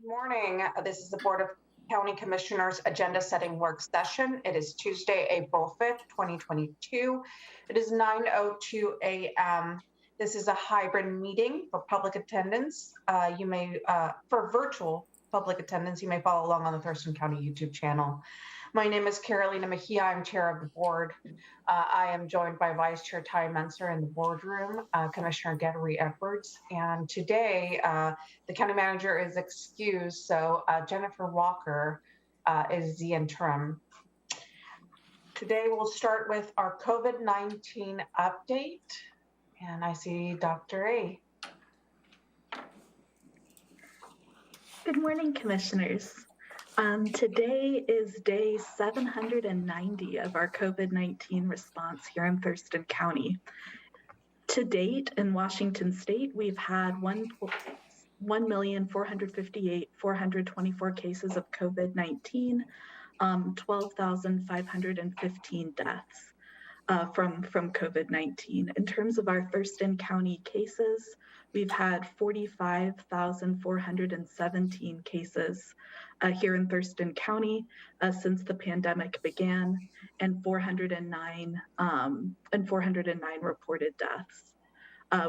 Good morning. This is the Board of County Commissioners agenda setting work session. It is Tuesday, April 5th, 2022. It is 9:02 a.m. This is a hybrid meeting for public attendance. For virtual public attendance, you may follow along on the Thurston County YouTube channel. My name is Carolina Mejia. I'm chair of the board. I am joined by Vice Chair Ty Menser in the boardroom, Commissioner Gettery Edwards. And today, the county manager is excused, so Jennifer Walker is the interim. Today, we'll start with our COVID-19 update. And I see Dr. A. Good morning, commissioners. Today is day 790 of our COVID-19 response here in Thurston County. To date, in Washington State, we've had 1,458,424 cases of COVID-19, 12,515 deaths from COVID-19. In terms of our Thurston County cases, we've had 45,417 cases here in Thurston County since the pandemic began, and 409 reported deaths.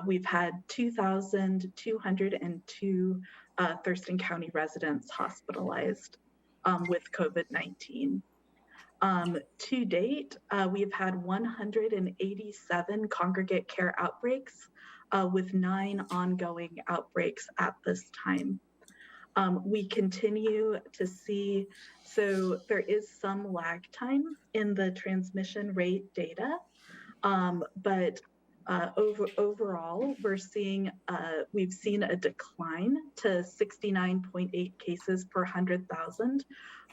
We've had 2,202 Thurston County residents hospitalized with COVID-19. To date, we've had 187 congregate care outbreaks with 9 ongoing outbreaks at this time. We continue to see, so there is some lag time in the transmission rate data, but overall, we've seen a decline to 69.8 cases per 100,000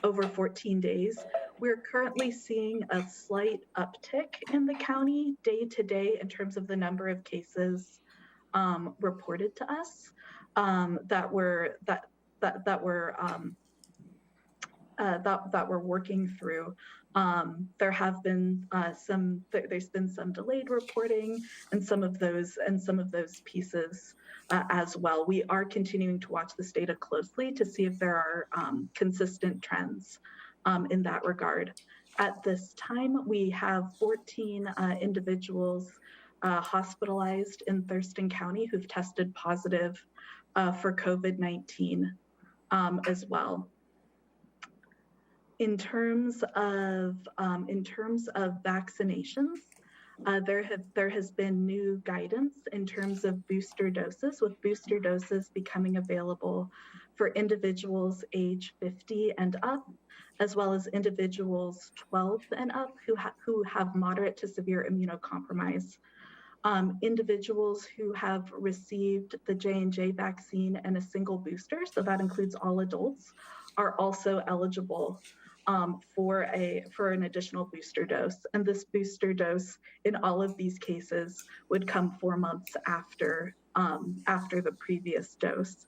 over 14 days. We're currently seeing a slight uptick in the county day to day in terms of the number of cases reported to us that we're working through. There have been there's been some delayed reporting and some of those pieces as well. We are continuing to watch this data closely to see if there are consistent trends in that regard. At this time, we have 14 individuals hospitalized in Thurston County who've tested positive for COVID-19 as well. In terms of vaccinations, there has been new guidance in terms of booster doses, with booster doses becoming available for individuals age 50 and up, as well as individuals 12 and up who have moderate to severe immunocompromise. Individuals who have received the J&J vaccine and a single booster, so that includes all adults, are also eligible for an additional booster dose. And this booster dose in all of these cases would come 4 months after the previous dose.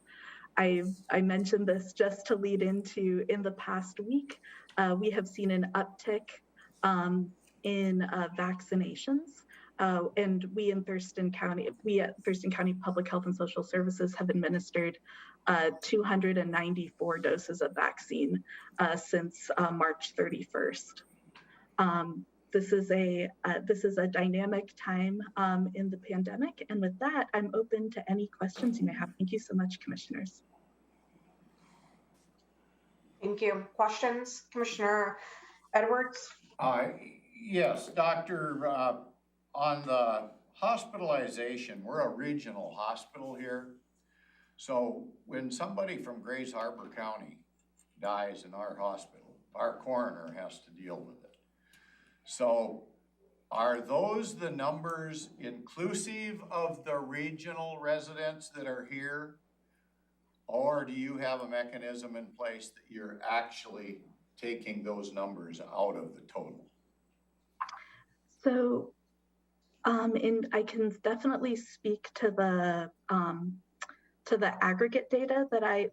I mentioned this just to lead into, in the past week, we have seen an uptick in vaccinations. And we at Thurston County Public Health and Social Services have administered 294 doses of vaccine since March 31st. This is a dynamic time in the pandemic, and with that, I'm open to any questions you may have. Thank you so much, commissioners. Thank you. Questions, Commissioner Edwards? Yes, Doctor. On the hospitalization, we're a regional hospital here. So when somebody from Grays Harbor County dies in our hospital, our coroner has to deal with it. So are those the numbers inclusive of the regional residents that are here? Or do you have a mechanism in place that you're actually taking those numbers out of the total? So and I can definitely speak to the aggregate data that I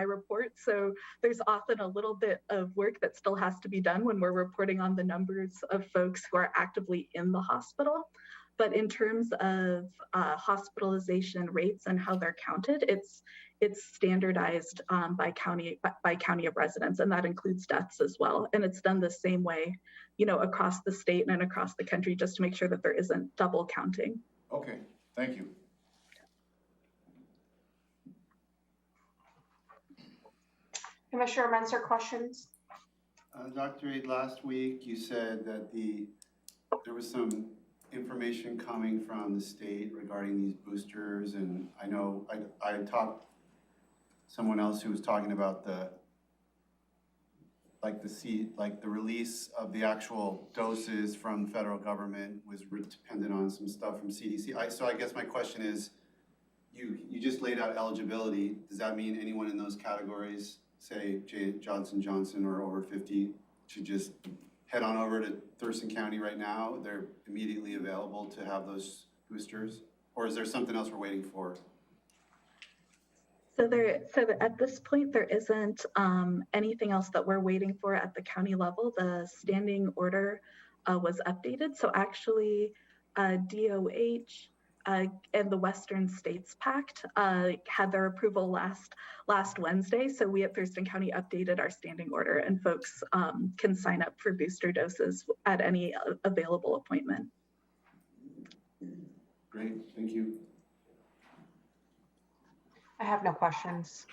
report. So there's often a little bit of work that still has to be done when we're reporting on the numbers of folks who are actively in the hospital. But in terms of hospitalization rates and how they're counted, it's standardized by county of residence, and that includes deaths as well. And it's done the same way, across the state and across the country, just to make sure that there isn't double counting. Okay, thank you. Commissioner Menser, questions? Dr. Aid, last week you said that there was some information coming from the state regarding these boosters, and I know I talked someone else who was talking about the release of the actual doses from the federal government was dependent on some stuff from CDC. So I guess my question is, you just laid out eligibility. Does that mean anyone in those categories, say Johnson & Johnson or over 50, should just head on over to Thurston County right now? They're immediately available to have those boosters? Or is there something else we're waiting for? So at this point, there isn't anything else that we're waiting for at the county level. The standing order was updated. So actually, DOH and the Western States Pact had their approval last Wednesday. So we at Thurston County updated our standing order, and folks can sign up for booster doses at any available appointment. Great, thank you. I have no questions.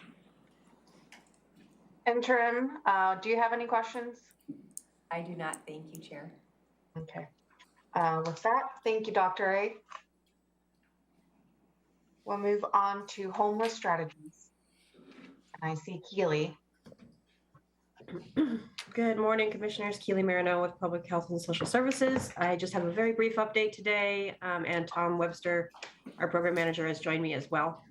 Interim, do you have any questions? I do not, thank you, Chair. Okay. With that, thank you, Dr. A. We'll move on to homeless strategies. And I see Keely. Good morning, Commissioners. Keely Marino with Public Health and Social Services. I just have a very brief update today, and Tom Webster, our program manager, has joined me as well.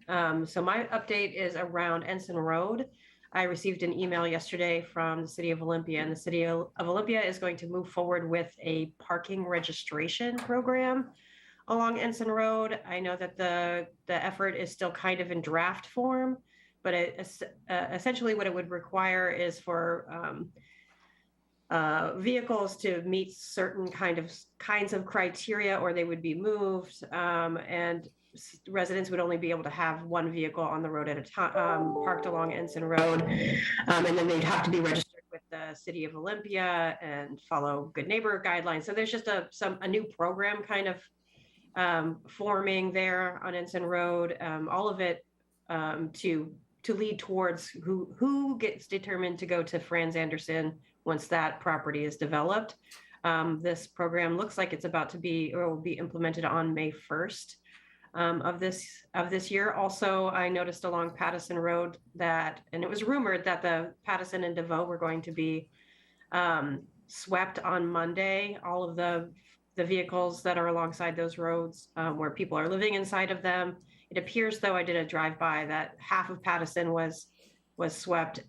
So my update is around Ensign Road. I received an email yesterday from the City of Olympia, and the City of Olympia is going to move forward with a parking registration program along Ensign Road. I know that the effort is still kind of in draft form, but essentially what it would require is for vehicles to meet certain kinds of criteria, or they would be moved, and residents would only be able to have one vehicle on the road at a time, parked along Ensign Road, and then they'd have to be registered with the City of Olympia and follow good neighbor guidelines. So there's just a new program kind of forming there on Ensign Road, all of it to lead towards who gets determined to go to Franz Anderson once that property is developed. This program looks like it's about to be, or will be implemented on May 1st of this year. Also, I noticed along Pattison Road and it was rumored that the Pattison and DeVoe were going to be swept on Monday. All of the vehicles that are alongside those roads where people are living inside of them. It appears, though, I did a drive-by, that half of Pattison was swept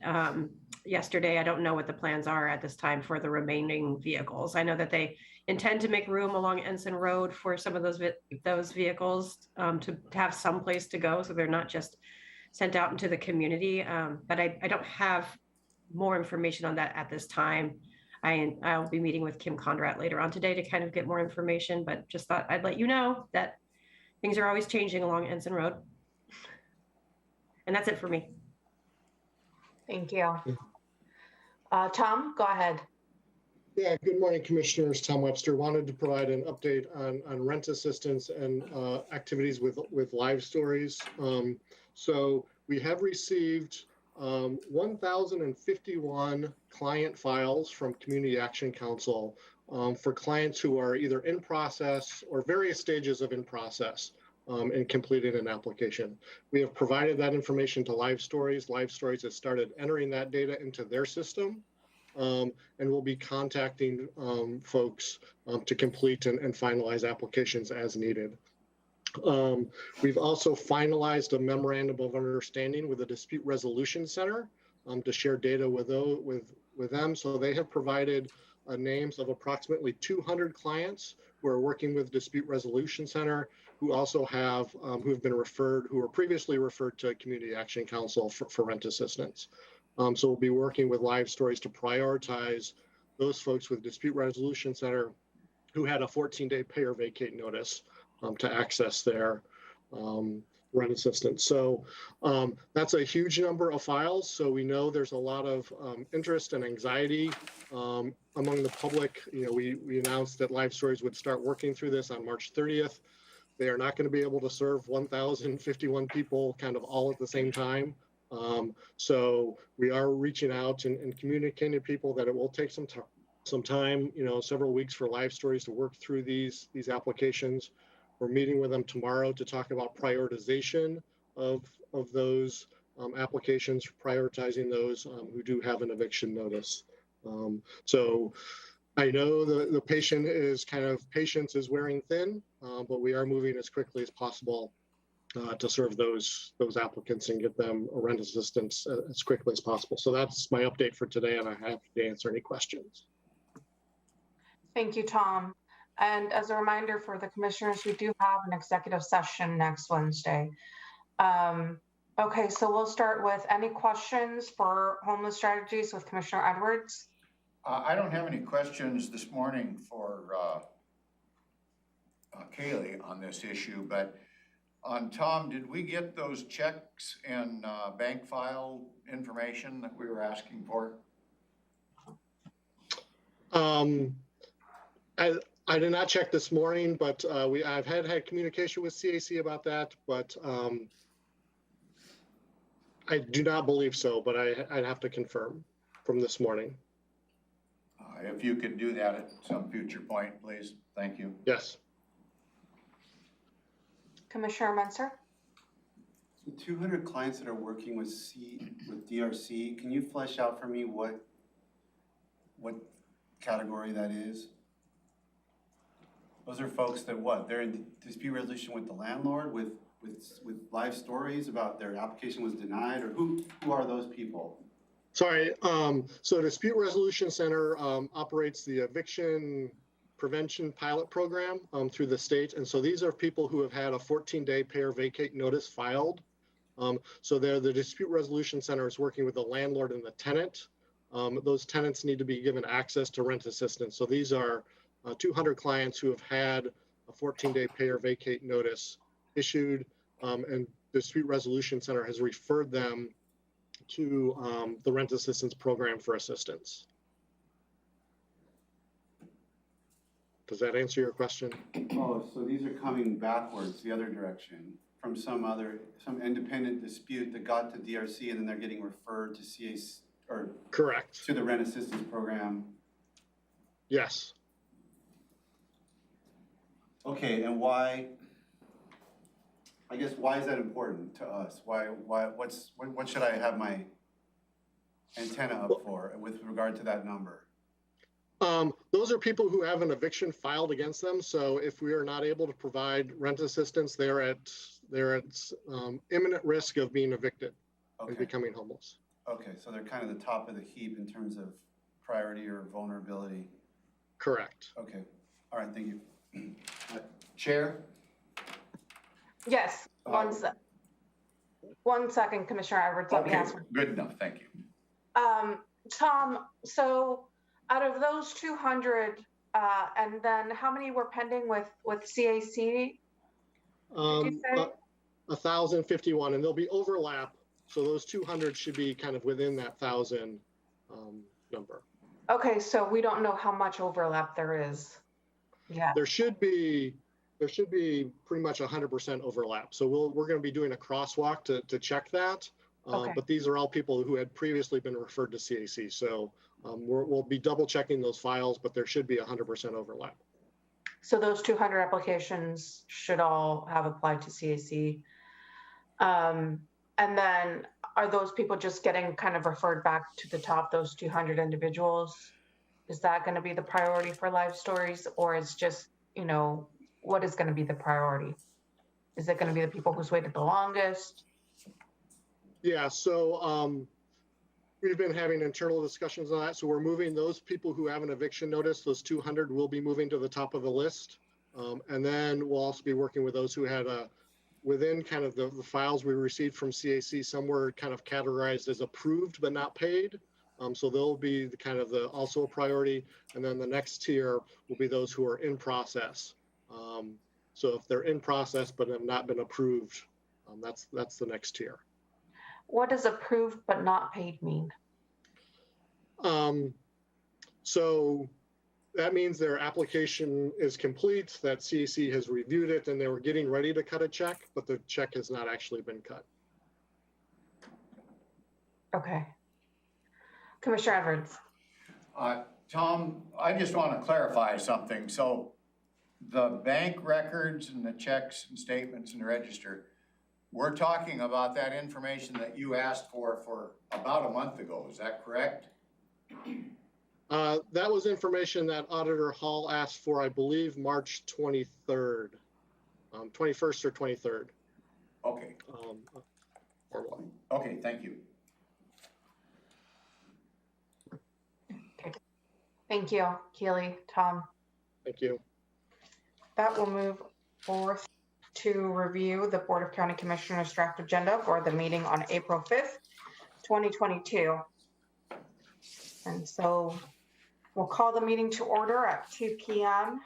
yesterday. I don't know what the plans are at this time for the remaining vehicles. I know that they intend to make room along Ensign Road for some of those vehicles to have some place to go, so they're not just sent out into the community. But I don't have more information on that at this time. I'll be meeting with Kim Conrad later on today to kind of get more information, but just thought I'd let you know that things are always changing along Ensign Road. And that's it for me. Thank you. Tom, go ahead. Yeah, good morning, Commissioners. Tom Webster. Wanted to provide an update on rent assistance and activities with live stories. So we have received 1,051 client files from Community Action Council for clients who are either in process or various stages of in process and completed an application. We have provided that information to Live Stories. Live Stories has started entering that data into their system, and we'll be contacting folks to complete and finalize applications as needed. We've also finalized a memorandum of understanding with the Dispute Resolution Center to share data with them. So they have provided names of approximately 200 clients who are working with Dispute Resolution Center, who also have who were previously referred to Community Action Council for rent assistance. So we'll be working with Live Stories to prioritize those folks with Dispute Resolution Center who had a 14-day pay or vacate notice to access their rent assistance. So that's a huge number of files. So we know there's a lot of interest and anxiety among the public. You know, we announced that Live Stories would start working through this on March 30th. They are not going to be able to serve 1,051 people kind of all at the same time. So we are reaching out and communicating to people that it will take some time, you know, several weeks for Live Stories to work through these applications. We're meeting with them tomorrow to talk about prioritization of those applications, prioritizing those who do have an eviction notice. So I know the patient is patience is wearing thin, but we are moving as quickly as possible to serve those applicants and get them a rent assistance as quickly as possible. So that's my update for today, and I'm happy to answer any questions. Thank you, Tom. And as a reminder for the commissioners, we do have an executive session next Wednesday. Okay, so we'll start with any questions for homeless strategies with Commissioner Edwards. I don't have any questions this morning for Kaylee on this issue, but on Tom, did we get those checks and bank file information that we were asking for? I did not check this morning, but I've had communication with CAC about that, but I do not believe so, but I'd have to confirm from this morning. If you could do that at some future point, please. Thank you. Yes. Commissioner Menser? The 200 clients that are working with DRC, can you flesh out for me what category that is? Those are folks that what? They're in dispute resolution with the landlord, with Live Stories about their application was denied, or who are those people? Sorry. So Dispute Resolution Center operates the eviction prevention pilot program through the state. And so these are people who have had a 14-day pay or vacate notice filed. So the Dispute Resolution Center is working with the landlord and the tenant. Those tenants need to be given access to rent assistance. So these are 200 clients who have had a 14-day pay or vacate notice issued, and Dispute Resolution Center has referred them to the rent assistance program for assistance. Does that answer your question? Oh, so these are coming backwards, the other direction, from some independent dispute that got to DRC, and then they're getting referred to CAC, or correct, to the rent assistance program. Yes. Okay, and why? I guess why is that important to us? What should I have my antenna up for with regard to that number? Those are people who have an eviction filed against them. So if we are not able to provide rent assistance, they're at imminent risk of being evicted and becoming homeless. Okay, so they're kind of the top of the heap in terms of priority or vulnerability. Correct. Okay, all right, thank you. Chair? Yes, one second, Commissioner Edwards, let me ask. Good enough, thank you. Tom, so out of those 200, and then how many were pending with CAC? 1,051, and there'll be overlap. So those 200 should be kind of within that 1,000 number. Okay, so we don't know how much overlap there is. Yeah. There should be pretty much 100% overlap. So we're going to be doing a crosswalk to check that. But these are all people who had previously been referred to CAC. So we'll be double checking those files, but there should be 100% overlap. So those 200 applications should all have applied to CAC. And then are those people just getting kind of referred back to the top, those 200 individuals? Is that going to be the priority for Live Stories, or is just, you know, what is going to be the priority? Is it going to be the people who's waited the longest? Yeah, so we've been having internal discussions on that. So we're moving those people who have an eviction notice, those 200 will be moving to the top of the list. And then we'll also be working with those who had within kind of the files we received from CAC, some were kind of categorized as approved but not paid. So they'll be the kind of also a priority. And then the next tier will be those who are in process. So if they're in process but have not been approved, that's the next tier. What does approved but not paid mean? So that means their application is complete, that CEC has reviewed it, and they were getting ready to cut a check, but the check has not actually been cut. Okay. Commissioner Edwards. Tom, I just want to clarify something. So the bank records and the checks and statements in the register, we're talking about that information that you asked for about a month ago. Is that correct? That was information that Auditor Hall asked for, I believe, March 23rd, 21st or 23rd. Okay. Or what? Okay, thank you. Thank you, Keely, Tom. Thank you. That will move forth to review the Board of County Commissioners draft agenda for the meeting on April 5th, 2022. And so we'll call the meeting to order at 2 p.m.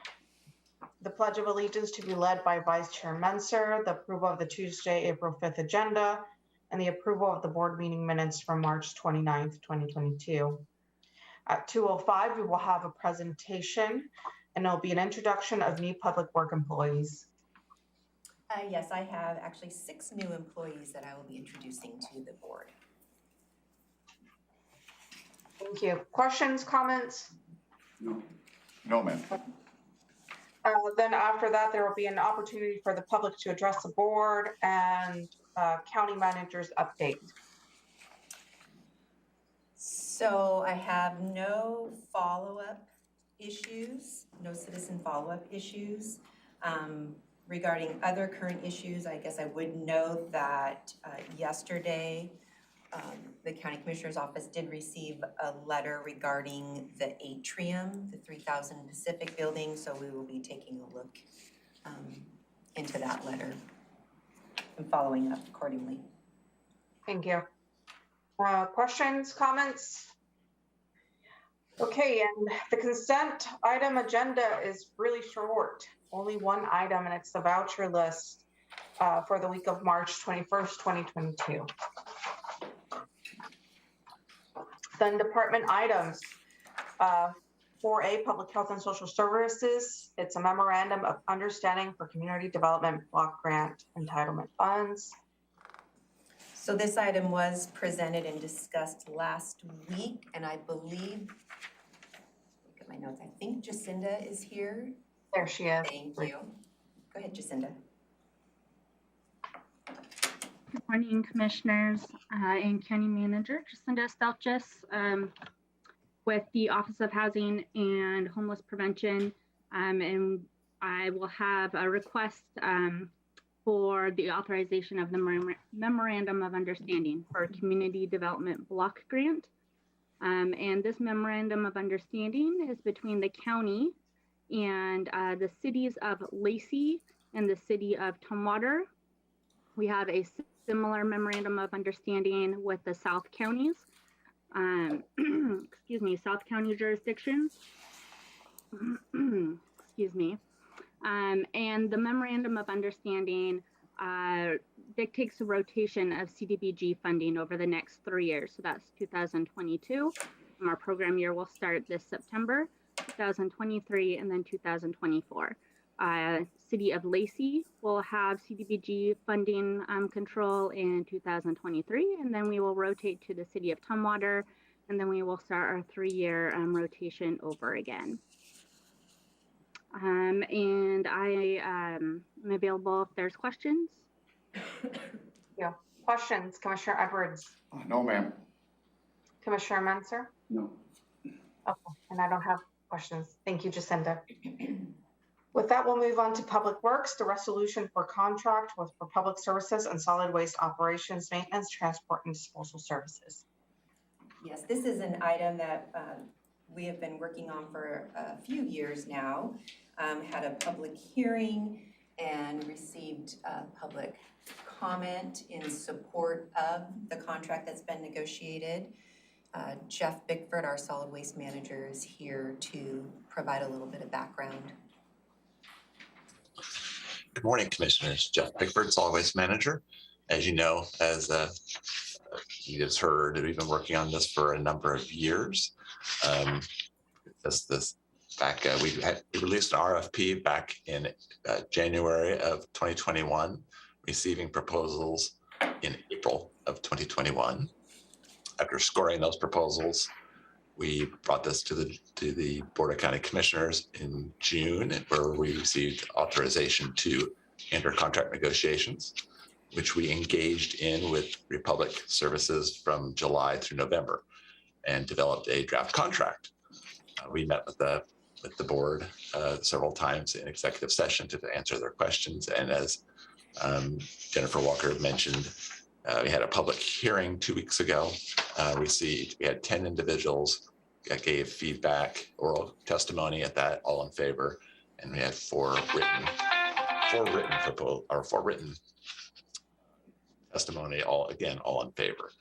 The Pledge of Allegiance to be led by Vice Chair Menser, the approval of the Tuesday, April 5th agenda, and the approval of the board meeting minutes from March 29th, 2022. At 2:05, we will have a presentation, and it'll be an introduction of new public work employees. Yes, I have actually 6 new employees that I will be introducing to the board. Thank you. Questions, comments? No, ma'am. Then after that, there will be an opportunity for the public to address the board and county manager's update. So I have no follow-up issues, no citizen follow-up issues. Regarding other current issues, I guess I would note that yesterday, the County Commissioner's Office did receive a letter regarding the atrium, the 3000 Pacific building, so we will be taking a look into that letter and following up accordingly. Thank you. Questions, comments? Okay, and the consent item agenda is really short. Only one item, and it's the voucher list for the week of March 21st, 2022. Then department items. 4A, Public Health and Social Services. It's a memorandum of understanding for community development block grant entitlement funds. So this item was presented and discussed last week, and I believe, look at my notes, I think Jacinda is here. There she is. Thank you. Go ahead, Jacinda. Good morning, Commissioners and County Manager. Jacinda Stelchis with the Office of Housing and Homeless Prevention. And I will have a request for the authorization of the Memorandum of Understanding for Community Development Block Grant. And this Memorandum of Understanding is between the county and the cities of Lacey and the city of Tumwater. We have a similar Memorandum of Understanding with the South Counties, South County jurisdictions. Excuse me. And the Memorandum of Understanding dictates a rotation of CDBG funding over the next 3 years. So that's 2022. Our program year will start this September, 2023, and then 2024. City of Lacey will have CDBG funding control in 2023, and then we will rotate to the City of Tumwater, and then we will start our 3-year rotation over again. And I am available if there's questions. Yeah. Questions, Commissioner Edwards? No, ma'am. Commissioner Menser? No. Okay, and I don't have questions. Thank you, Jacinda. With that, we'll move on to Public Works, the resolution for contract for public services and solid waste operations, maintenance, transport, and disposal services. Yes, this is an item that we have been working on for a few years now. Had a public hearing and received public comment in support of the contract that's been negotiated. Jeff Bickford, our solid waste manager, is here to provide a little bit of background. Good morning, Commissioners. Jeff Pickford, Solid Waste Manager. As you know, as you just heard, we've been working on this for a number of years. We released an RFP back in January of 2021, receiving proposals in April of 2021. After scoring those proposals, we brought this to the Board of County Commissioners in June, where we received authorization to enter contract negotiations, which we engaged in with Republic Services from July through November and developed a draft contract. We met with the board several times in executive session to answer their questions. And as Jennifer Walker mentioned, we had a public hearing 2 weeks ago. We had 10 individuals that gave feedback, oral testimony at that, all in favor, and we had four written testimony, all in favor.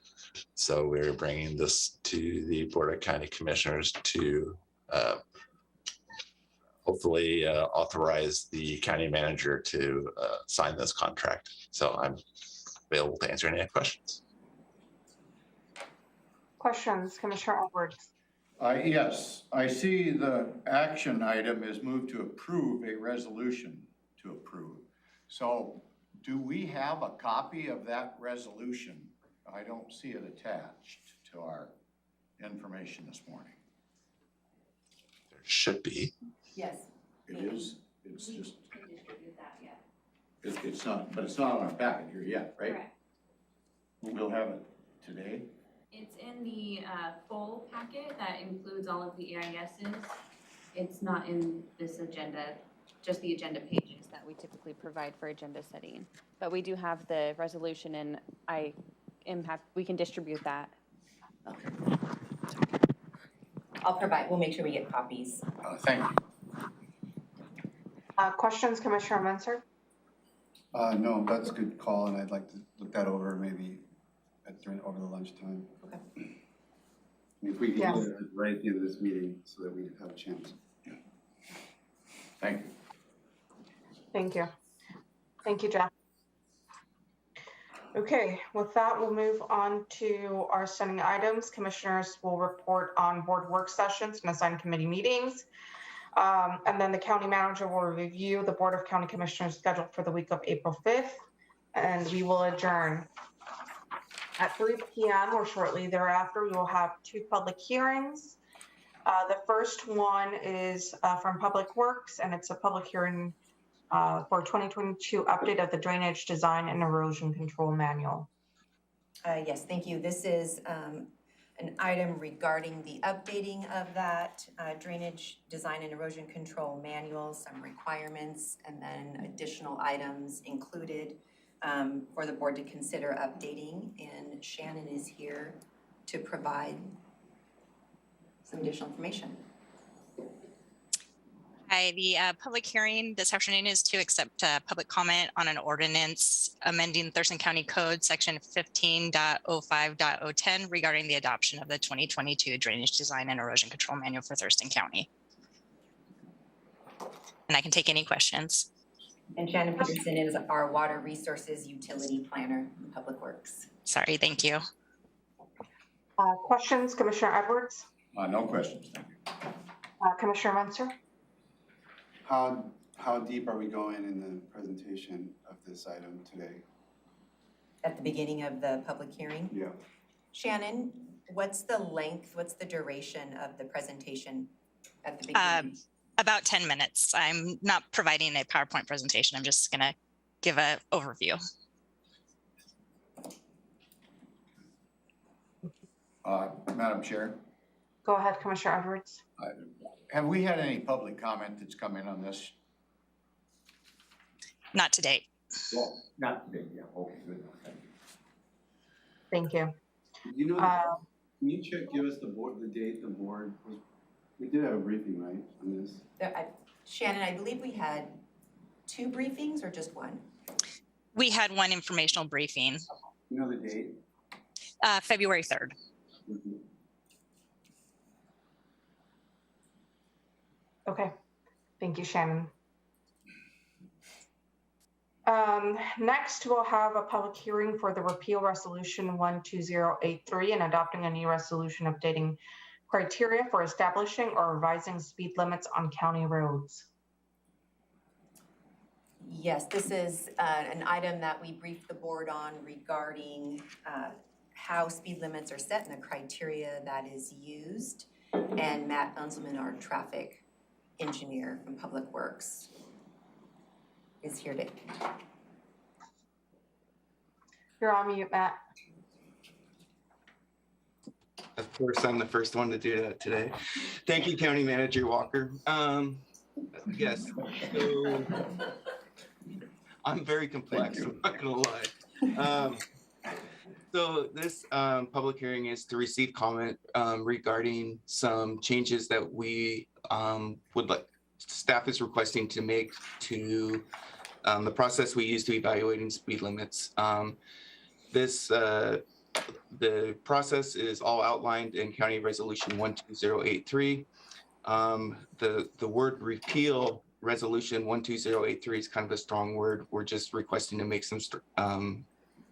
So we're bringing this to the Board of County Commissioners to hopefully authorize the county manager to sign this contract. So I'm available to answer any questions. Questions, Commissioner Edwards? Yes, I see the action item is moved to approve a resolution to approve. So do we have a copy of that resolution? I don't see it attached to our information this morning. There should be. Yes. It is, it's just, Can distribute that yet. it's not, but it's not on our packet here yet, right? Correct. We'll have it today. It's in the full packet that includes all of the EISs. It's not in this agenda, just the agenda pages that we typically provide for agenda setting. But we do have the resolution, and we can distribute that. We'll make sure we get copies. Thank you. Questions, Commissioner Munzer? No, that's a good call, and I'd like to look that over maybe over the lunchtime. Okay. If we can Yes. do it right at the end of this meeting so that we have a chance. Thank you. Thank you. Thank you, Jeff. Okay, with that, we'll move on to our standing items. Commissioners will report on board work sessions and assign committee meetings. And then the county manager will review the Board of County Commissioners scheduled for the week of April 5th, and we will adjourn. At 3 p.m. or shortly thereafter, we will have 2 public hearings. The first one is from Public Works, and it's a public hearing for 2022 update of the Drainage Design and Erosion Control Manual. Yes, thank you. This is an item regarding the updating of that Drainage Design and Erosion Control Manual, some requirements, and then additional items included for the board to consider updating. And Shannon is here to provide some additional information. Hi, the public hearing this afternoon is to accept public comment on an ordinance amending Thurston County Code Section 15.05.010 regarding the adoption of the 2022 Drainage Design and Erosion Control Manual for Thurston County. And I can take any questions. And Shannon Peterson is our Water Resources Utility Planner in Public Works. Sorry, thank you. Questions, Commissioner Edwards? No questions, thank you. Commissioner Munzer? How deep are we going in the presentation of this item today? At the beginning of the public hearing. Yeah. Shannon, what's the length, what's the duration of the presentation at the beginning? About 10 minutes. I'm not providing a PowerPoint presentation. I'm just going to give an overview. Madam Chair, Go ahead, Commissioner Edwards. have we had any public comment that's come in on this? Not to date. Well, not today, yeah, okay, good, thank you. Thank you. You know, can you give us the date the board was, we did have a briefing, right, on this? Shannon, I believe we had 2 briefings or just 1? We had one informational briefing, You know the date? February 3rd. Mm-hmm. Okay, thank you, Shannon. Next, we'll have a public hearing for the repeal resolution 12083 and adopting a new resolution updating criteria for establishing or revising speed limits on county roads. Yes, this is an item that we briefed the board on regarding how speed limits are set and the criteria that is used. And Matt Unselman, our traffic engineer from Public Works, is here to. You're on mute, Matt. Of course, I'm the first one to do that today. Thank you, County Manager Walker. Yes, so I'm very complex, I'm not gonna lie. So this public hearing is to receive comment regarding some changes that we would like, staff is requesting to make to the process we use to evaluating speed limits. The process is all outlined in County Resolution 12083. The word repeal resolution 12083 is kind of a strong word. We're just requesting to make some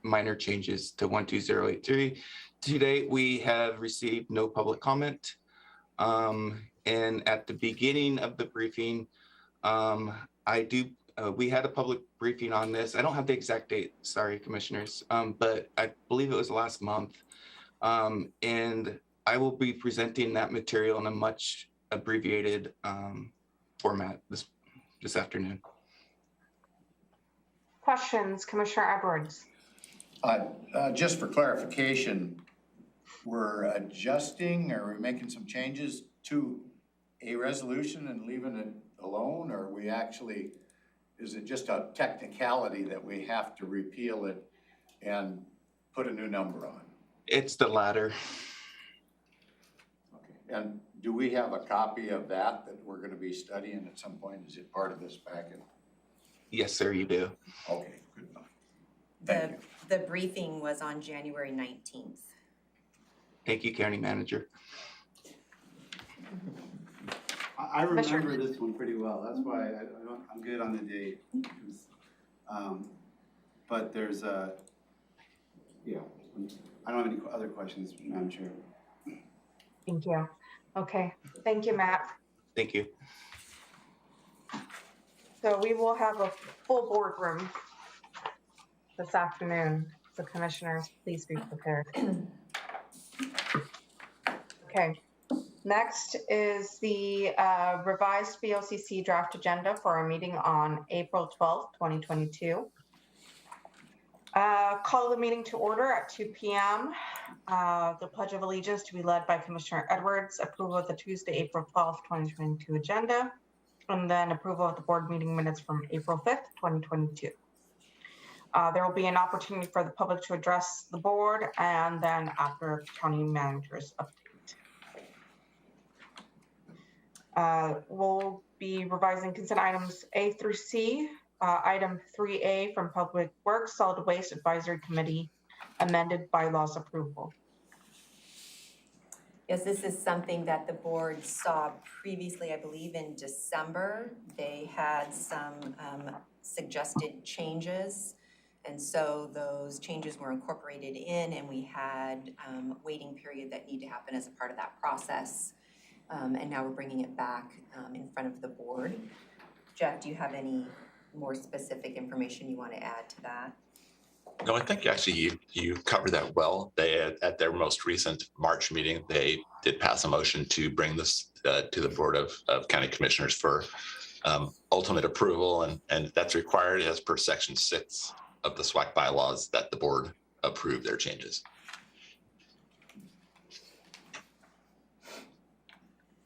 minor changes to 12083. To date, we have received no public comment. And at the beginning of the briefing, we had a public briefing on this. I don't have the exact date, sorry, commissioners, but I believe it was last month. And I will be presenting that material in a much abbreviated format this afternoon. Questions, Commissioner Edwards? Just for clarification, we're adjusting or we're making some changes to a resolution and leaving it alone, or are we actually, is it just a technicality that we have to repeal it and put a new number on? It's the latter. Okay. And do we have a copy of that we're going to be studying at some point? Is it part of this packet? Yes, sir, you do. Okay, good enough. Thank you. The briefing was on January 19th. Thank you, County Manager. I remember this one pretty well. That's why I'm good on the date. But there's yeah, I don't have any other questions, Madam Chair. Thank you. Okay, thank you, Matt. Thank you. So we will have a full boardroom this afternoon. So commissioners, please be prepared. Okay. Next is the revised BoCC draft agenda for our meeting on April 12th, 2022. Call the meeting to order at 2 p.m. The Pledge of Allegiance to be led by Commissioner Edwards, approval of the Tuesday, April 12th, 2022 agenda, and then approval of the board meeting minutes from April 5th, 2022. There will be an opportunity for the public to address the board and then after county manager's update. We'll be revising consent items A through C. Item 3A from Public Works, Solid Waste Advisory Committee, amended bylaws approval. Yes, this is something that the board saw previously, I believe in December. They had some suggested changes. And so those changes were incorporated in, and we had a waiting period that needed to happen as a part of that process. And now we're bringing it back in front of the board. Jeff, do you have any more specific information you want to add to that? No, I think actually you covered that well. They at their most recent March meeting, they did pass a motion to bring this to the Board of County Commissioners for ultimate approval, and that's required as per Section 6 of the SWAC bylaws that the board approve their changes.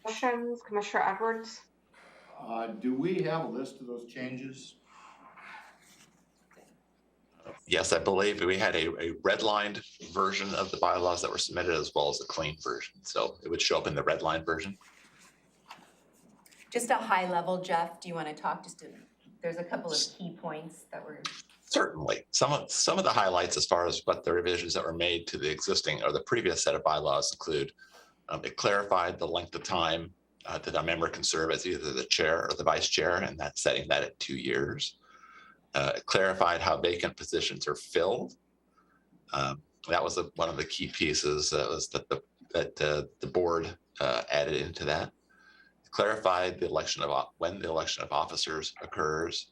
Questions, Commissioner Edwards? Do we have a list of those changes? Yes, I believe we had a redlined version of the bylaws that were submitted as well as a clean version. So it would show up in the redlined version. Just a high level, Jeff, do you want to talk there's a couple of key points that were. Certainly. Some of the highlights as far as what the revisions that were made to the existing or the previous set of bylaws include, it clarified the length of time that a member can serve as either the chair or the vice chair, and that's setting that at 2 years. It clarified how vacant positions are filled. That was one of the key pieces that the board added into that. It clarified when the election of officers occurs.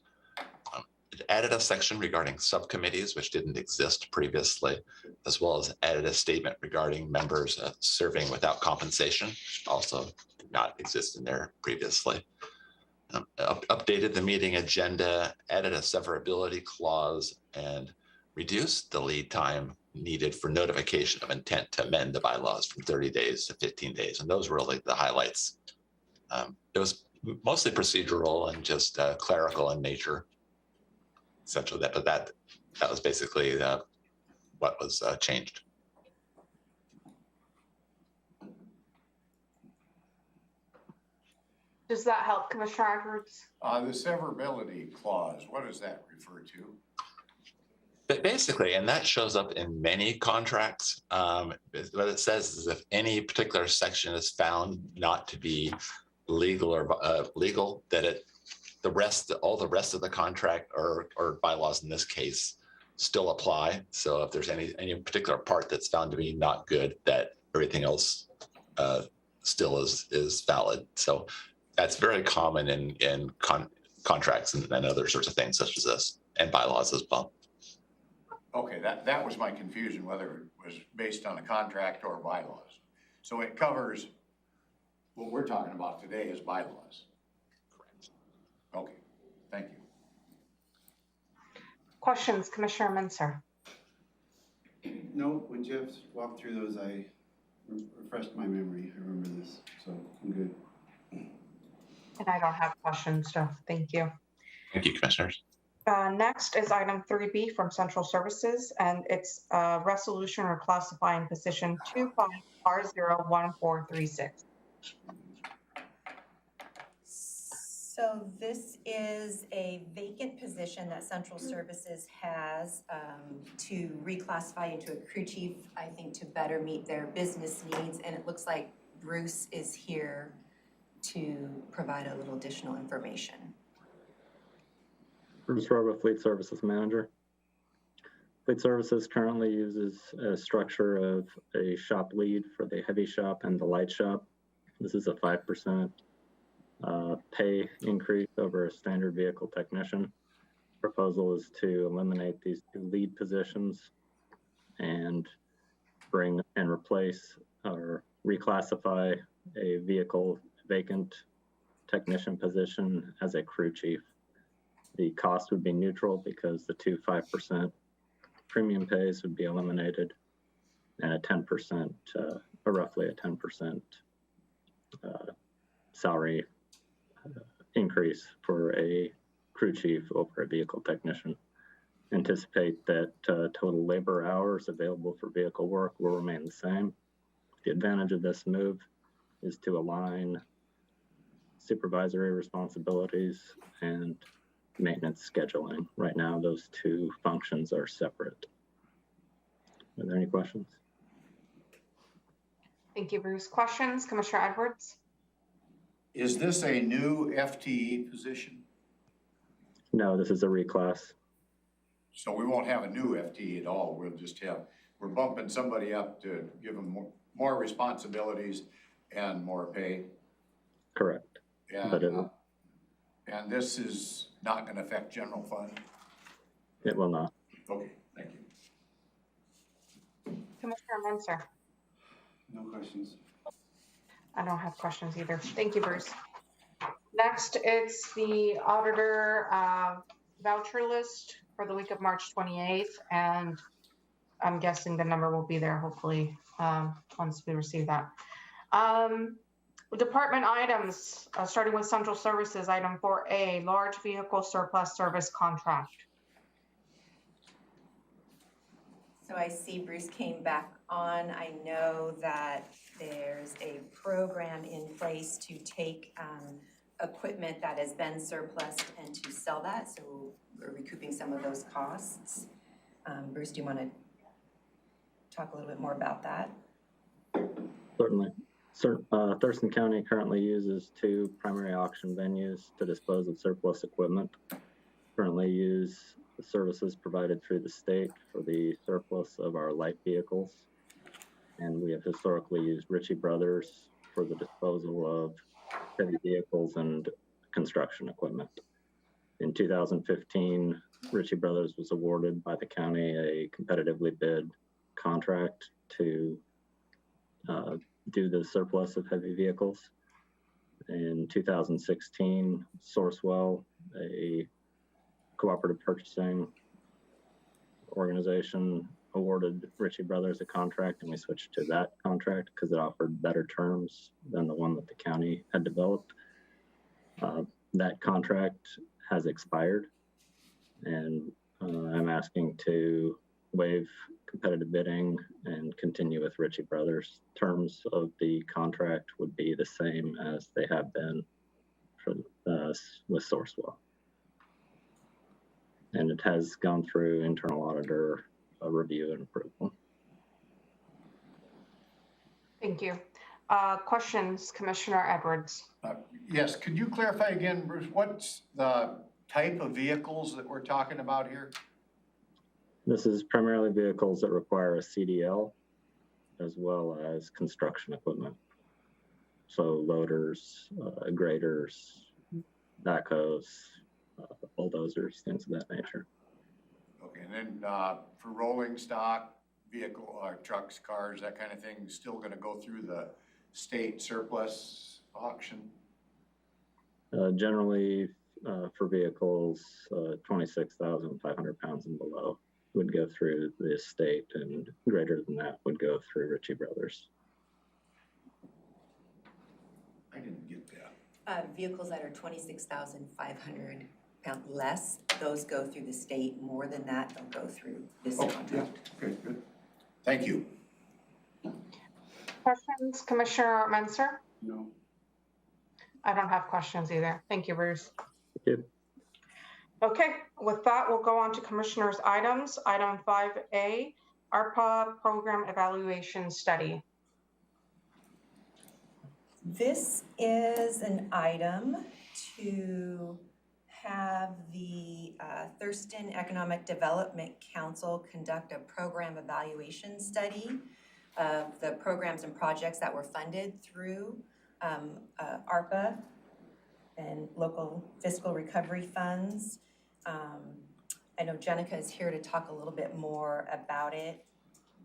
It added a section regarding subcommittees, which didn't exist previously, as well as added a statement regarding members serving without compensation, which also did not exist in there previously. Updated the meeting agenda, added a severability clause, and reduced the lead time needed for notification of intent to amend the bylaws from 30 days to 15 days. And those were really the highlights. It was mostly procedural and just clerical in nature. Essentially, that was basically what was changed. Does that help, Commissioner Edwards? The severability clause, what does that refer to? But basically, and that shows up in many contracts, what it says is if any particular section is found not to be legal or legal, that all the rest of the contract or bylaws in this case still apply. So if there's any particular part that's found to be not good, that everything else still is valid. So that's very common in contracts and other sorts of things such as this, and bylaws as well. Okay, that was my confusion, whether it was based on a contract or bylaws. So it covers what we're talking about today is bylaws. Correct. Okay, thank you. Questions, Commissioner Mensah? No, when Jeff walked through those, I refreshed my memory. I remember this, so I'm good. And I don't have questions, so thank you. Thank you, commissioners. Next is item 3B from Central Services, and it's a resolution reclassifying position 25R01436. So this is a vacant position that Central Services has to reclassify into a crew chief, I think to better meet their business needs. And it looks like Bruce is here to provide a little additional information. Bruce Rowe, Fleet Services Manager. Fleet Services currently uses a structure of a shop lead for the heavy shop and the light shop. This is a 5% pay increase over a standard vehicle technician. Proposal is to eliminate these two lead positions and bring and replace or reclassify a vehicle vacant technician position as a crew chief. The cost would be neutral because the two 5% premium pays would be eliminated, and a 10%, or roughly a 10% salary increase for a crew chief over a vehicle technician. Anticipate that total labor hours available for vehicle work will remain the same. The advantage of this move is to align supervisory responsibilities and maintenance scheduling. Right now, those two functions are separate. Are there any questions? Thank you, Bruce. Questions, Commissioner Edwards? Is this a new FTE position? No, this is a reclass. So we won't have a new FTE at all. We're bumping somebody up to give them more responsibilities and more pay. Correct. And this is not going to affect general fund? It will not. Okay, thank you. Commissioner Mensah? No questions. I don't have questions either. Thank you, Bruce. Next, it's the auditor voucher list for the week of March 28th, and I'm guessing the number will be there hopefully once we receive that. Department items, starting with Central Services, item 4A, large vehicle surplus service contract. So I see Bruce came back on. I know that there's a program in place to take equipment that has been surplused and to sell that. So we're recouping some of those costs. Bruce, do you want to talk a little bit more about that? Certainly. Thurston County currently uses 2 primary auction venues to dispose of surplus equipment. Currently use the services provided through the state for the surplus of our light vehicles. And we have historically used Ritchie Brothers for the disposal of heavy vehicles and construction equipment. In 2015, Ritchie Brothers was awarded by the county a competitively bid contract to do the surplus of heavy vehicles. In 2016, Sourcewell, a cooperative purchasing organization, awarded Ritchie Brothers a contract, and we switched to that contract because it offered better terms than the one that the county had developed. That contract has expired, and I'm asking to waive competitive bidding and continue with Ritchie Brothers. Terms of the contract would be the same as they have been for with Sourcewell. And it has gone through internal auditor review and approval. Thank you. Questions, Commissioner Edwards? Yes, could you clarify again, Bruce, what's the type of vehicles that we're talking about here? This is primarily vehicles that require a CDL as well as construction equipment. So loaders, graders, backhoes, bulldozers, things of that nature. Okay, and then for rolling stock, vehicle, trucks, cars, that kind of thing, still going to go through the state surplus auction? Generally, for vehicles 26,500 pounds and below would go through the estate, and greater than that would go through Ritchie Brothers. I didn't get that. Vehicles that are 26,500 pounds less, those go through the state. More than that, they'll go through this contract. Yeah. Okay, good. Thank you. Questions, Commissioner Menser? No. I don't have questions either. Thank you, Bruce. Thank you. Okay, with that, we'll go on to Commissioner's items. Item 5A, ARPA Program Evaluation Study. This is an item to have the Thurston Economic Development Council conduct a program evaluation study of the programs and projects that were funded through ARPA and local fiscal recovery funds. I know Jenica is here to talk a little bit more about it.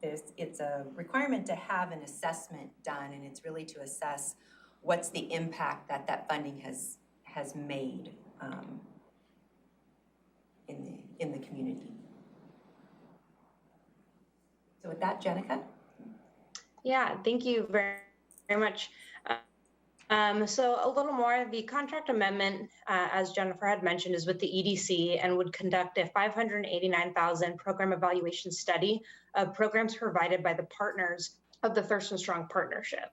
It's a requirement to have an assessment done, and it's really to assess what's the impact that that funding has made in the community. So with that, Jenica? Yeah, thank you very, very much. So a little more, the contract amendment, as Jennifer had mentioned, is with the EDC and would conduct a $589,000 program evaluation study of programs provided by the partners of the Thurston Strong Partnership.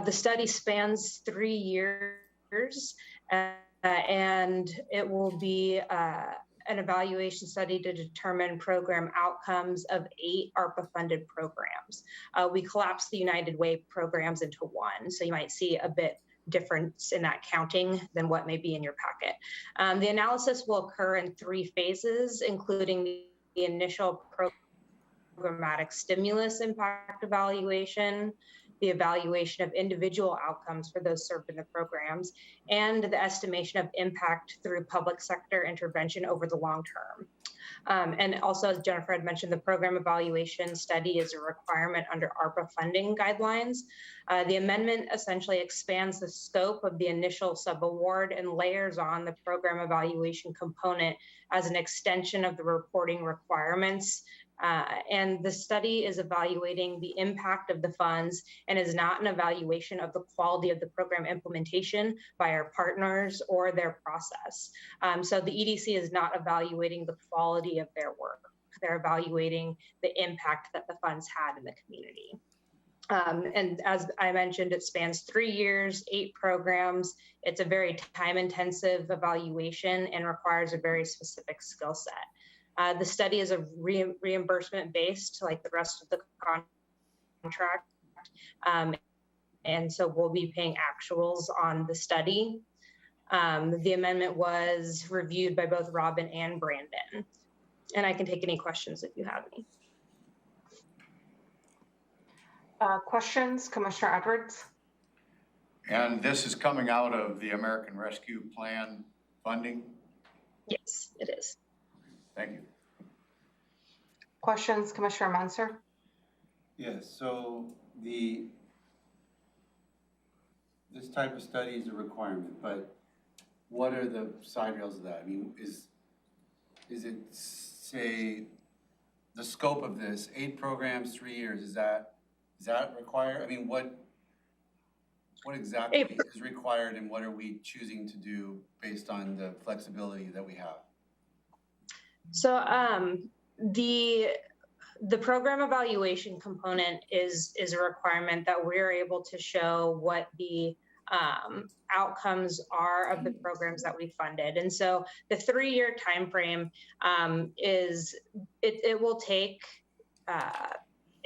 The study spans 3 years, and it will be an evaluation study to determine program outcomes of 8 ARPA-funded programs. We collapsed the United Way programs into one, so you might see a bit difference in that counting than what may be in your packet. The analysis will occur in 3 phases, including the initial programmatic stimulus impact evaluation, the evaluation of individual outcomes for those served in the programs, and the estimation of impact through public sector intervention over the long term. And also, as Jennifer had mentioned, the program evaluation study is a requirement under ARPA funding guidelines. The amendment essentially expands the scope of the initial subaward and layers on the program evaluation component as an extension of the reporting requirements. And the study is evaluating the impact of the funds and is not an evaluation of the quality of the program implementation by our partners or their process. So the EDC is not evaluating the quality of their work. They're evaluating the impact that the funds had in the community. And as I mentioned, it spans 3 years, 8 programs. It's a very time-intensive evaluation and requires a very specific skill set. The study is a reimbursement based, like the rest of the contract, and so we'll be paying actuals on the study. The amendment was reviewed by both Robin and Brandon, and I can take any questions if you have any. Questions, Commissioner Edwards? And this is coming out of the American Rescue Plan funding? Yes, it is. Thank you. Questions, Commissioner Munster? Yes, so this type of study is a requirement, but what are the side rails of that? I mean, is it, say, the scope of this, 8 programs, 3 years, is that required? I mean, what exactly is required, and what are we choosing to do based on the flexibility that we have? So the program evaluation component is a requirement that we're able to show what the outcomes are of the programs that we funded. And so the 3-year timeframe it will take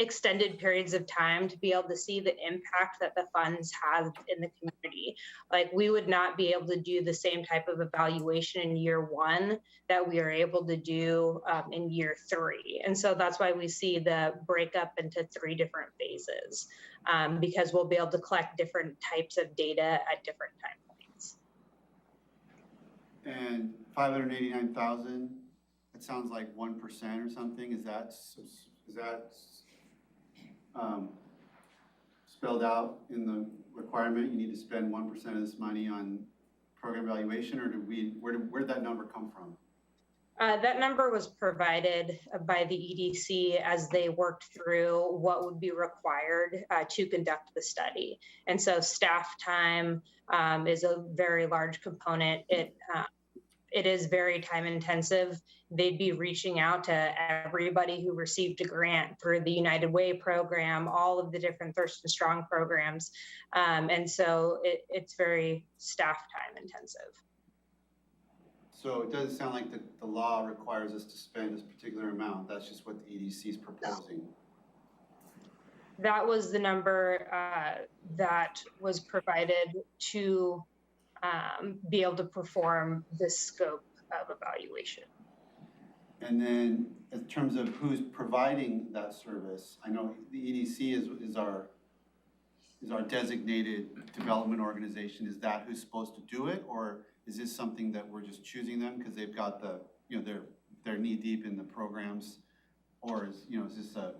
extended periods of time to be able to see the impact that the funds have in the community. Like, we would not be able to do the same type of evaluation in year 1 that we are able to do in year 3. And so that's why we see the breakup into 3 different phases, because we'll be able to collect different types of data at different time points. And 589,000, that sounds like 1% or something. Is that spelled out in the requirement? You need to spend 1% of this money on program evaluation, or where did that number come from? That number was provided by the EDC as they worked through what would be required to conduct the study. And so staff time is a very large component. It is very time intensive. They'd be reaching out to everybody who received a grant through the United Way program, all of the different Thurston Strong programs. And so it's very staff time intensive. So it doesn't sound like the law requires us to spend this particular amount. That's just what the EDC is proposing. That was the number that was provided to be able to perform this scope of evaluation. And then in terms of who's providing that service, I know the EDC is our designated development organization. Is that who's supposed to do it, or is this something that we're just choosing them because they've got the, they're knee deep in the programs, or is this I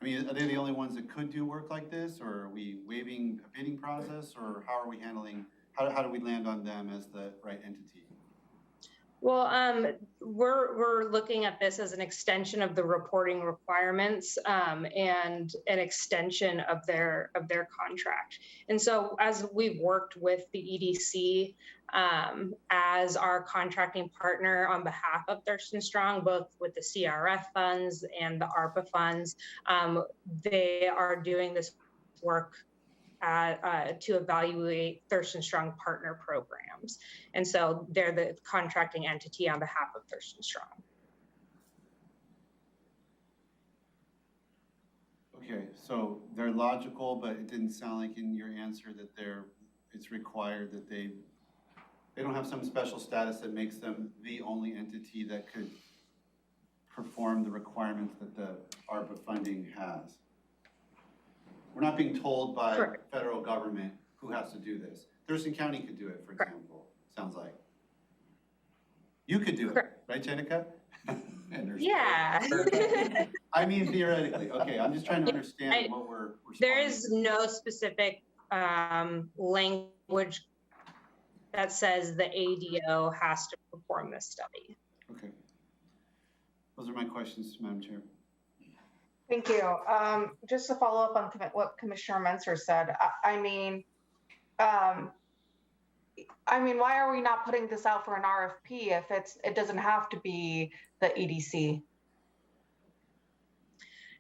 mean, are they the only ones that could do work like this, or are we waiving a bidding process, or how are we handling, how do we land on them as the right entity? Well, we're looking at this as an extension of the reporting requirements and an extension of their contract. And so as we've worked with the EDC as our contracting partner on behalf of Thurston Strong, both with the CRF funds and the Arpa funds, they are doing this work to evaluate Thurston Strong partner programs. And so they're the contracting entity on behalf of Thurston Strong. Okay, so they're logical, but it didn't sound like in your answer that it's required that they don't have some special status that makes them the only entity that could perform the requirements that the ARPA funding has. We're not being told by the federal government who has to do this. Thurston County could do it, for example, sounds like. You could do it, right, Jenica? Yeah. I mean, theoretically. Okay, I'm just trying to understand what we're there is no specific language that says the ADO has to perform this study. Okay. Those are my questions, Madam Chair. Thank you. Just to follow up on what Commissioner Menser said, I mean, why are we not putting this out for an RFP if it doesn't have to be the EDC?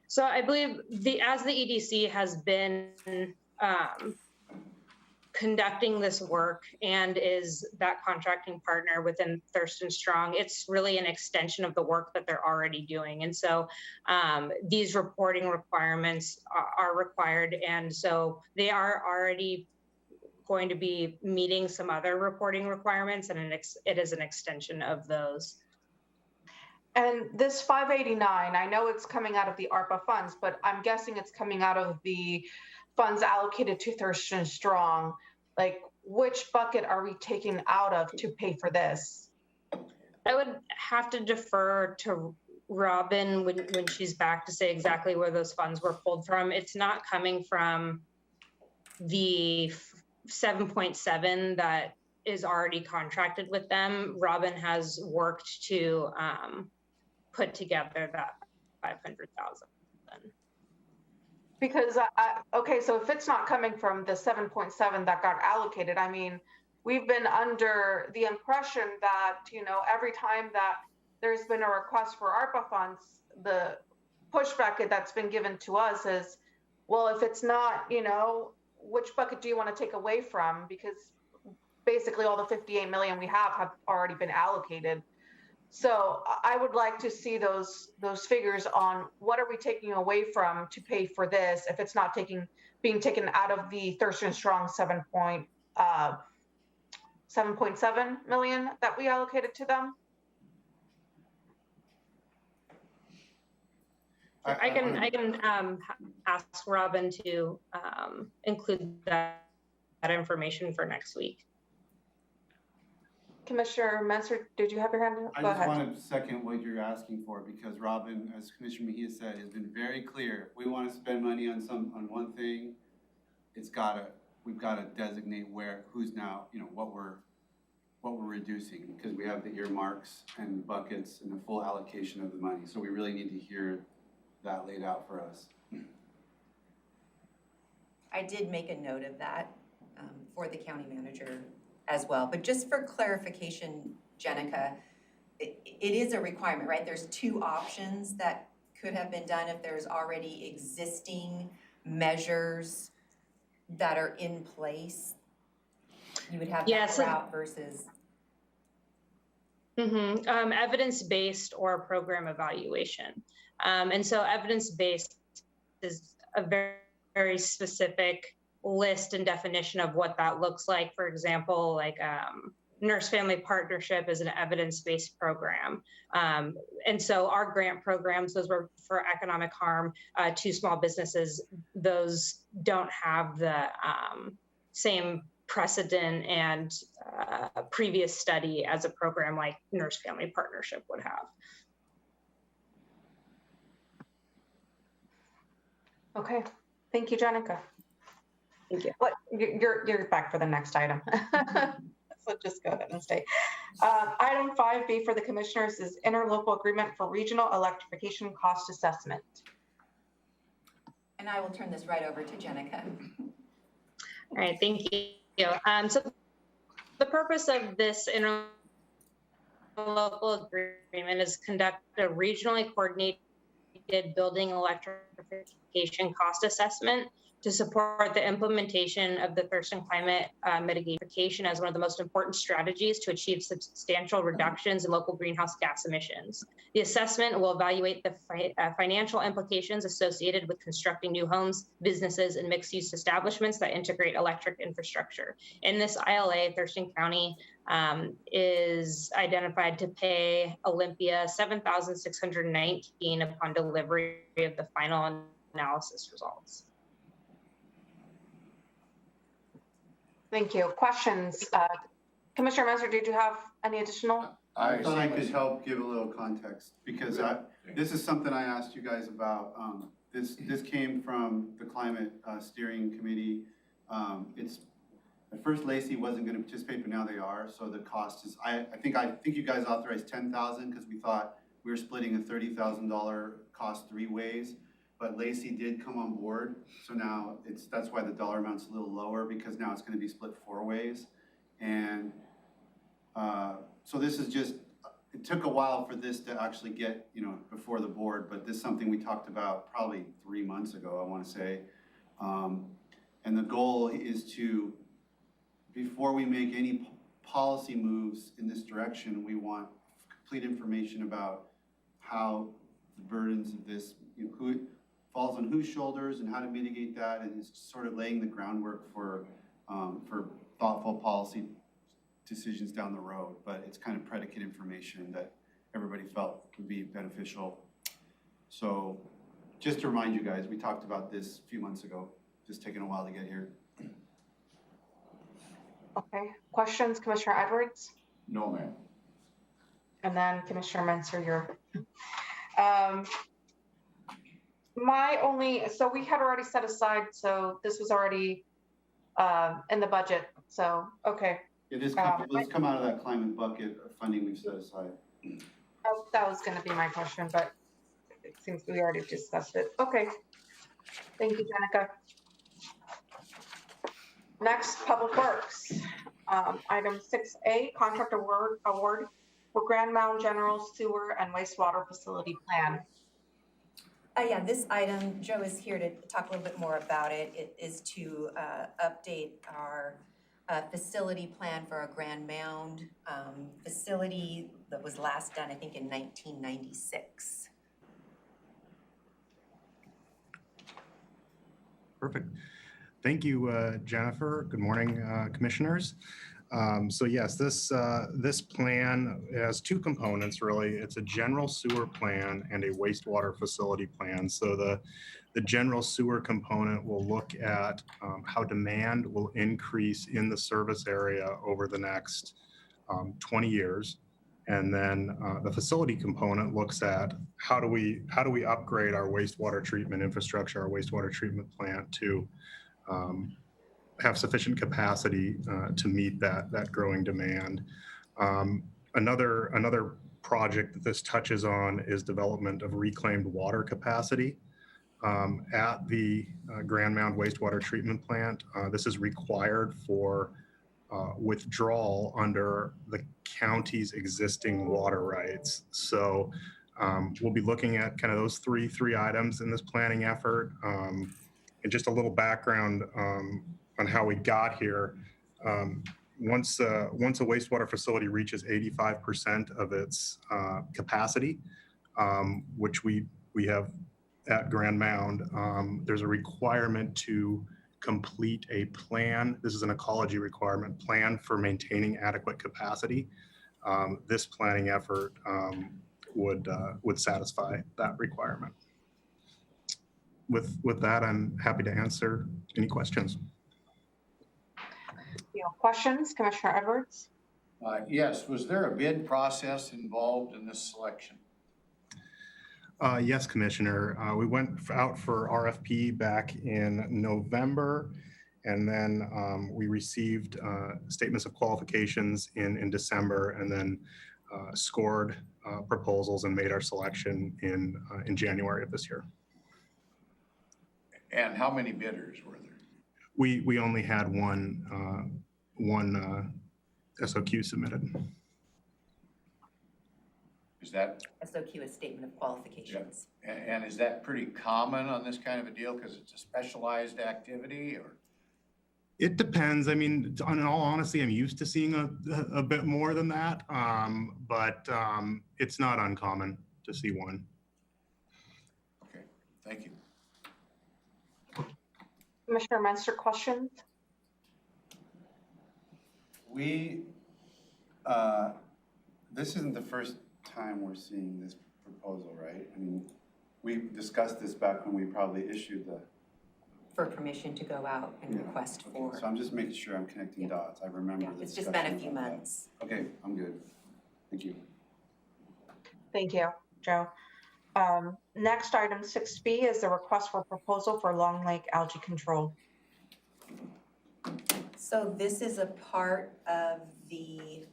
So I believe as the EDC has been conducting this work and is that contracting partner within Thurston Strong. It's really an extension of the work that they're already doing. And so these reporting requirements are required. And so they are already going to be meeting some other reporting requirements, and it is an extension of those. And this 589, I know it's coming out of the ARPA funds, but I'm guessing it's coming out of the funds allocated to Thurston Strong. Like, which bucket are we taking out of to pay for this? I would have to defer to Robin when she's back to say exactly where those funds were pulled from. It's not coming from the 7.7 that is already contracted with them. Robin has worked to put together that 500,000. Because, okay, so if it's not coming from the 7.7 that got allocated, I mean, we've been under the impression that, you know, every time that there's been a request for ARPA funds, the pushback that's been given to us is, well, if it's not, you know, which bucket do you want to take away from? Because basically all the 58 million we have already been allocated. So I would like to see those figures on what are we taking away from to pay for this if it's not being taken out of the Thurston Strong 7.7 million that we allocated to them. I can ask Robin to include that information for next week. Commissioner Menser, did you have your hand up? I just want to second what you're asking for, because Robin, as Commissioner Mejia said, has been very clear. We want to spend money on one thing. We've got to designate who's now, you know, what we're reducing, because we have the earmarks and buckets and the full allocation of the money. So we really need to hear that laid out for us. I did make a note of that for the county manager as well. But just for clarification, Jenica, it is a requirement, right? There's two options that could have been done if there's already existing measures that are in place. You would have that route versus. Evidence-based or program evaluation. And so evidence-based is a very, very specific list and definition of what that looks like. For example, like Nurse Family Partnership is an evidence-based program. And so our grant programs, those were for economic harm to small businesses. Those don't have the same precedent and previous study as a program like Nurse Family Partnership would have. Okay, thank you, Jenica. Thank you. What, you're back for the next item. So just go ahead and stay. Item 5B for the commissioners is interlocal agreement for regional electrification cost assessment. And I will turn this right over to Jenica. All right, thank you. So the purpose of this interlocal agreement is conduct a regionally coordinated building electrification cost assessment to support the implementation of the Thurston climate mitigation as one of the most important strategies to achieve substantial reductions in local greenhouse gas emissions. The assessment will evaluate the financial implications associated with constructing new homes, businesses, and mixed-use establishments that integrate electric infrastructure. In this ILA, Thurston County is identified to pay Olympia $7,619 upon delivery of the final analysis results. Thank you. Questions? Commissioner Messer, did you have any additional? I thought I could help give a little context, because this is something I asked you guys about. This came from the Climate Steering Committee. At first Lacey wasn't going to participate, but now they are. So the cost is, I think you guys authorized $10,000 because we thought we were splitting a $30,000 cost 3 ways. But Lacey did come on board, so now that's why the dollar amount's a little lower, because now it's going to be split 4 ways. And so this is just, it took a while for this to actually get, you know, before the board, but this is something we talked about probably 3 months ago, I want to say. And the goal is to before we make any policy moves in this direction, we want complete information about how the burdens of this, who it falls on whose shoulders and how to mitigate that, and it's sort of laying the groundwork for thoughtful policy decisions down the road. But it's kind of predicate information that everybody felt would be beneficial. So just to remind you guys, we talked about this a few months ago, just taking a while to get here. Okay, questions, Commissioner Edwards? No, ma'am. And then Commissioner Menser, you're. So we had already set aside, so this was already in the budget, so, okay. Let's come out of that climate bucket of funding we've set aside. Oh, that was gonna be my question, but it seems we already discussed it. Okay. Thank you, Jenica. Next, Public Works. Item 6A, contract award for Grand Mound General Sewer and Wastewater Facility Plan. Yeah, this item, Joe is here to talk a little bit more about it. It is to update our facility plan for a Grand Mound facility that was last done, I think, in 1996. Perfect. Thank you, Jennifer. Good morning, commissioners. So yes, this plan has two components, really. It's a general sewer plan and a wastewater facility plan. So the general sewer component will look at how demand will increase in the service area over the next 20 years. And then the facility component looks at how do we upgrade our wastewater treatment infrastructure, our wastewater treatment plant to have sufficient capacity to meet that growing demand. Another project that this touches on is development of reclaimed water capacity at the Grand Mound wastewater treatment plant. This is required for withdrawal under the county's existing water rights. So we'll be looking at kind of those three items in this planning effort. And just a little background on how we got here. Once a wastewater facility reaches 85% of its capacity, which we have at Grand Mound, there's a requirement to complete a plan. This is an ecology requirement plan for maintaining adequate capacity. This planning effort would satisfy that requirement. With that, I'm happy to answer any questions. Questions, Commissioner Edwards? Yes, was there a bid process involved in this selection? Yes, Commissioner. We went out for RFP back in November, and then we received statements of qualifications in December, and then scored proposals and made our selection in January of this year. And how many bidders were there? We only had one SOQ submitted. Is that? SOQ is statement of qualifications. Yeah. And is that pretty common on this kind of a deal because it's a specialized activity, or? It depends. I mean, in all honesty, I'm used to seeing a bit more than that, but it's not uncommon to see one. Okay, thank you. Commissioner Menster, questions? This isn't the first time we're seeing this proposal, right? I mean, we discussed this back when we probably issued the... For permission to go out and request for. So I'm just making sure I'm connecting dots. I remember this. It's just been a few months. Okay, I'm good. Thank you. Thank you, Joe. Next, item 6B is the request for proposal for Long Lake algae control. So this is a part of the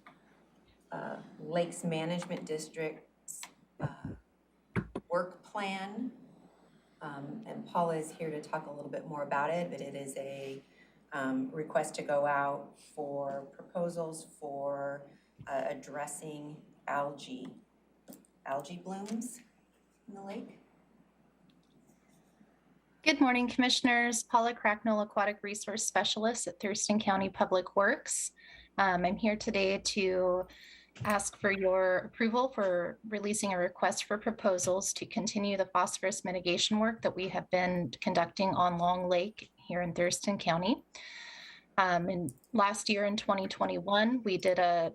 Lakes Management District's work plan. And Paula is here to talk a little bit more about it, but it is a request to go out for proposals for addressing algae blooms in the lake. Good morning, Commissioners. Paula Cracknell, Aquatic Resource Specialist at Thurston County Public Works. I'm here today to ask for your approval for releasing a request for proposals to continue the phosphorus mitigation work that we have been conducting on Long Lake here in Thurston County. And last year in 2021, we did a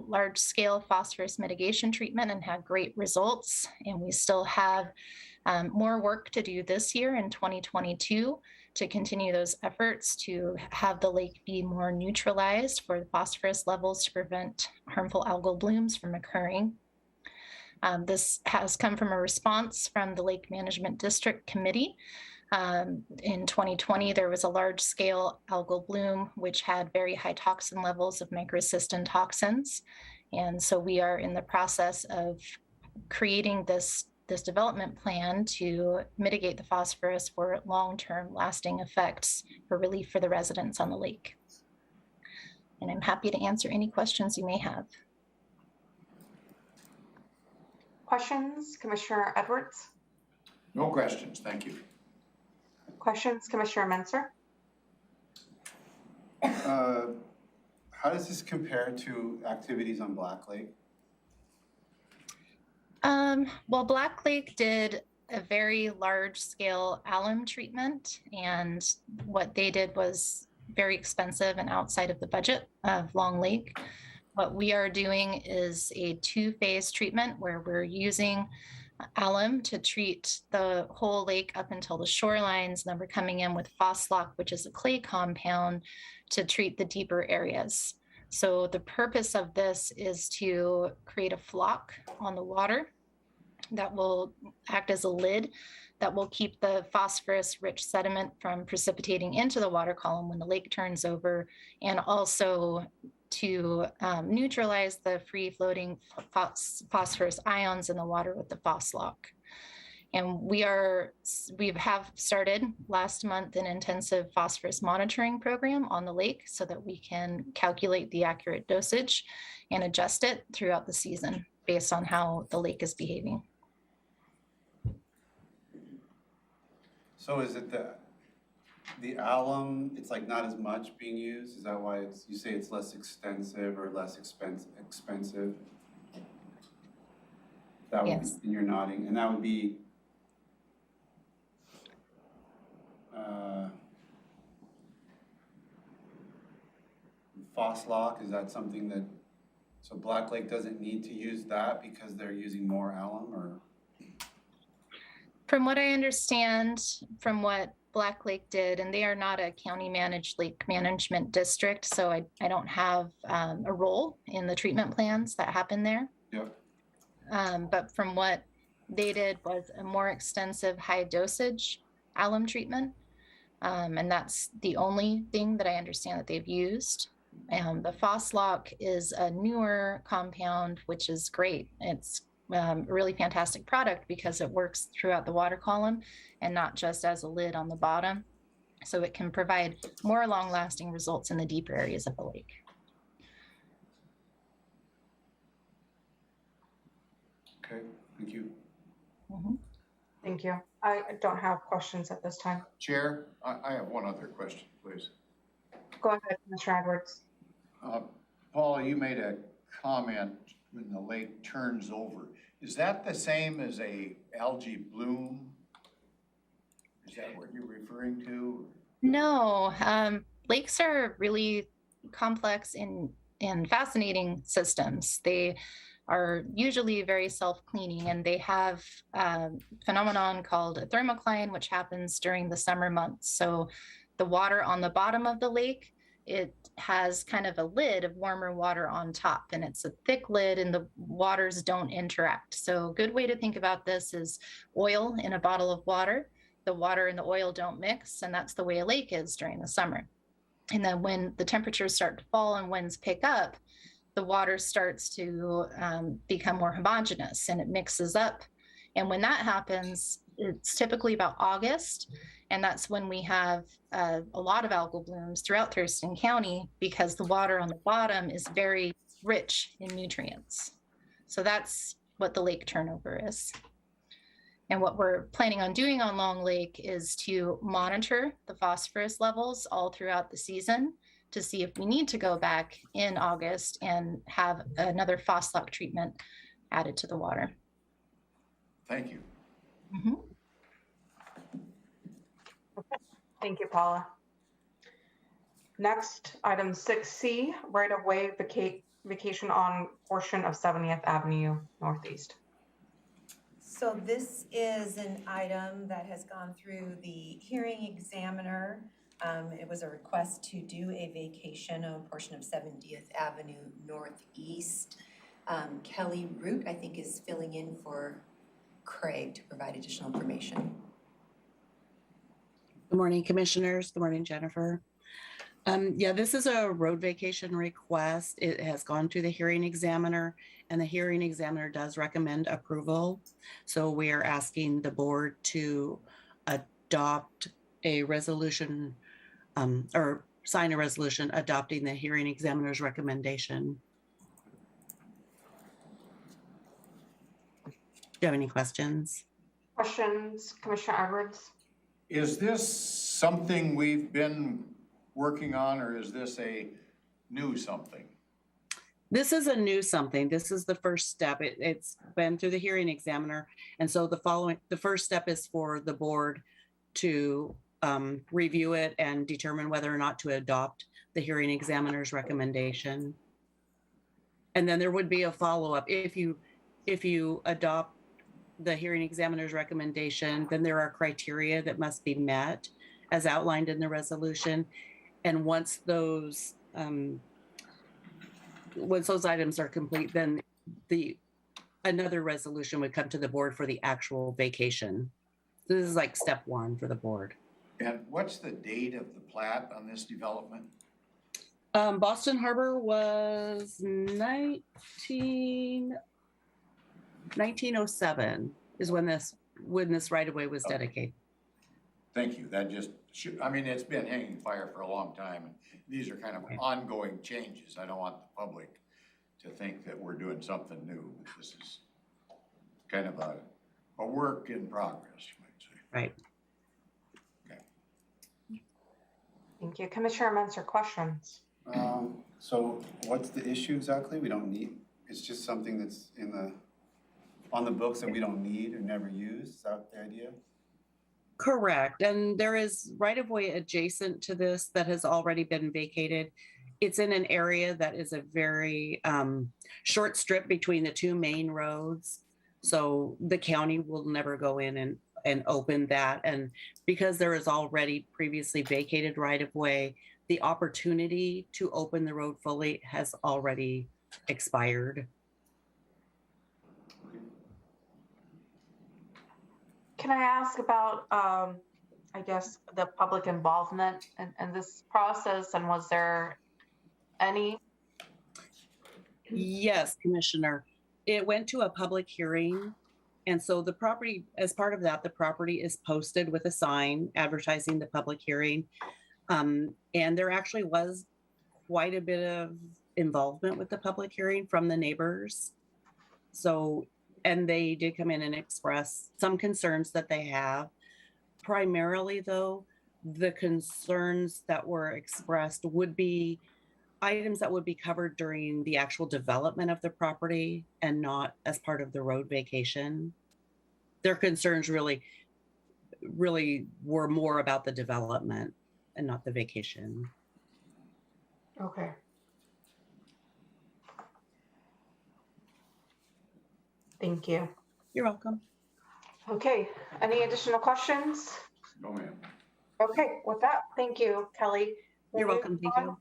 large-scale phosphorus mitigation treatment and had great results. And we still have more work to do this year in 2022 to continue those efforts to have the lake be more neutralized for the phosphorus levels to prevent harmful algal blooms from occurring. This has come from a response from the Lake Management District Committee. In 2020, there was a large-scale algal bloom, which had very high toxin levels of microcystin toxins. And so we are in the process of creating this development plan to mitigate the phosphorus for long-term lasting effects for relief for the residents on the lake. And I'm happy to answer any questions you may have. Questions, Commissioner Edwards? No questions, thank you. Questions, Commissioner Menser? How does this compare to activities on Black Lake? Well, Black Lake did a very large scale alum treatment, and what they did was very expensive and outside of the budget of Long Lake. What we are doing is a two-phase treatment where we're using alum to treat the whole lake up until the shorelines, and then we're coming in with Phoslock, which is a clay compound, to treat the deeper areas. So the purpose of this is to create a flock on the water that will act as a lid that will keep the phosphorus-rich sediment from precipitating into the water column when the lake turns over, and also to neutralize the free-floating phosphorus ions in the water with the Phoslock. And we have started last month an intensive phosphorus monitoring program on the lake so that we can calculate the accurate dosage and adjust it throughout the season based on how the lake is behaving. So is it the alum, it's like not as much being used? Is that why you say it's less extensive or less expensive? That would, yes. And you're nodding, and that would be Phoslock, is that something that, so Black Lake doesn't need to use that because they're using more alum, or? From what I understand, from what Black Lake did, and they are not a county managed lake management district, so I don't have a role in the treatment plans that happen there. Yep. But from what they did was a more extensive high dosage alum treatment. And that's the only thing that I understand that they've used. The Phoslock is a newer compound, which is great. It's a really fantastic product because it works throughout the water column and not just as a lid on the bottom. So it can provide more long-lasting results in the deeper areas of the lake. Okay, thank you. Mm-hmm. Thank you. I don't have questions at this time. Chair, I have one other question, please. Go ahead, Commissioner Edwards. Paula, you made a comment when the lake turns over. Is that the same as a algae bloom? Is that what you're referring to? No, lakes are really complex and fascinating systems. They are usually very self-cleaning, and they have a phenomenon called a thermocline, which happens during the summer months. So the water on the bottom of the lake, it has kind of a lid of warmer water on top, and it's a thick lid and the waters don't interact. So a good way to think about this is oil in a bottle of water. The water and the oil don't mix, and that's the way a lake is during the summer. And then when the temperatures start to fall and winds pick up, the water starts to become more homogeneous and it mixes up. And when that happens, it's typically about August. And that's when we have a lot of algal blooms throughout Thurston County because the water on the bottom is very rich in nutrients. So that's what the lake turnover is. And what we're planning on doing on Long Lake is to monitor the phosphorus levels all throughout the season to see if we need to go back in August and have another phosphate treatment added to the water. Thank you. Mm-hmm. Thank you, Paula. Next, item 6C, right-of-way vacation on portion of 70th Avenue Northeast. So this is an item that has gone through the hearing examiner. It was a request to do a vacation on a portion of 70th Avenue Northeast. Kelly Root, I think, is filling in for Craig to provide additional information. Good morning, commissioners. Good morning, Jennifer. Yeah, this is a road vacation request. It has gone through the hearing examiner, and the hearing examiner does recommend approval. So we are asking the board to adopt a resolution or sign a resolution adopting the hearing examiner's recommendation. Do you have any questions? Questions, Commissioner Edwards? Is this something we've been working on, or is this a new something? This is a new something. This is the first step. It's been through the hearing examiner. And so the first step is for the board to review it and determine whether or not to adopt the hearing examiner's recommendation. And then there would be a follow-up. If you adopt the hearing examiner's recommendation, then there are criteria that must be met as outlined in the resolution. And once those items are complete, then another resolution would come to the board for the actual vacation. So this is like step one for the board. And what's the date of the plat on this development? Boston Harbor was 1907 is when this right of way was dedicated. Thank you. That just, I mean, it's been hanging fire for a long time. And these are kind of ongoing changes. I don't want the public to think that we're doing something new. This is kind of a work in progress, you might say. Right. Okay. Thank you. Commissioner Menser, questions? So what's the issue exactly? We don't need, it's just something that's on the books that we don't need or never use. Is that the idea? Correct. And there is right of way adjacent to this that has already been vacated. It's in an area that is a very short strip between the two main roads. So the county will never go in and open that. And because there is already previously vacated right of way, the opportunity to open the road fully has already expired. Can I ask about, I guess, the public involvement in this process, and was there any? Yes, Commissioner. It went to a public hearing. And so the property, as part of that, the property is posted with a sign advertising the public hearing. And there actually was quite a bit of involvement with the public hearing from the neighbors. So, and they did come in and express some concerns that they have. Primarily, though, the concerns that were expressed would be items that would be covered during the actual development of the property and not as part of the road vacation. Their concerns really were more about the development and not the vacation. Okay. Thank you. You're welcome. Okay, any additional questions? No, ma'am. Okay, with that, thank you, Kelly. You're welcome. Thank you.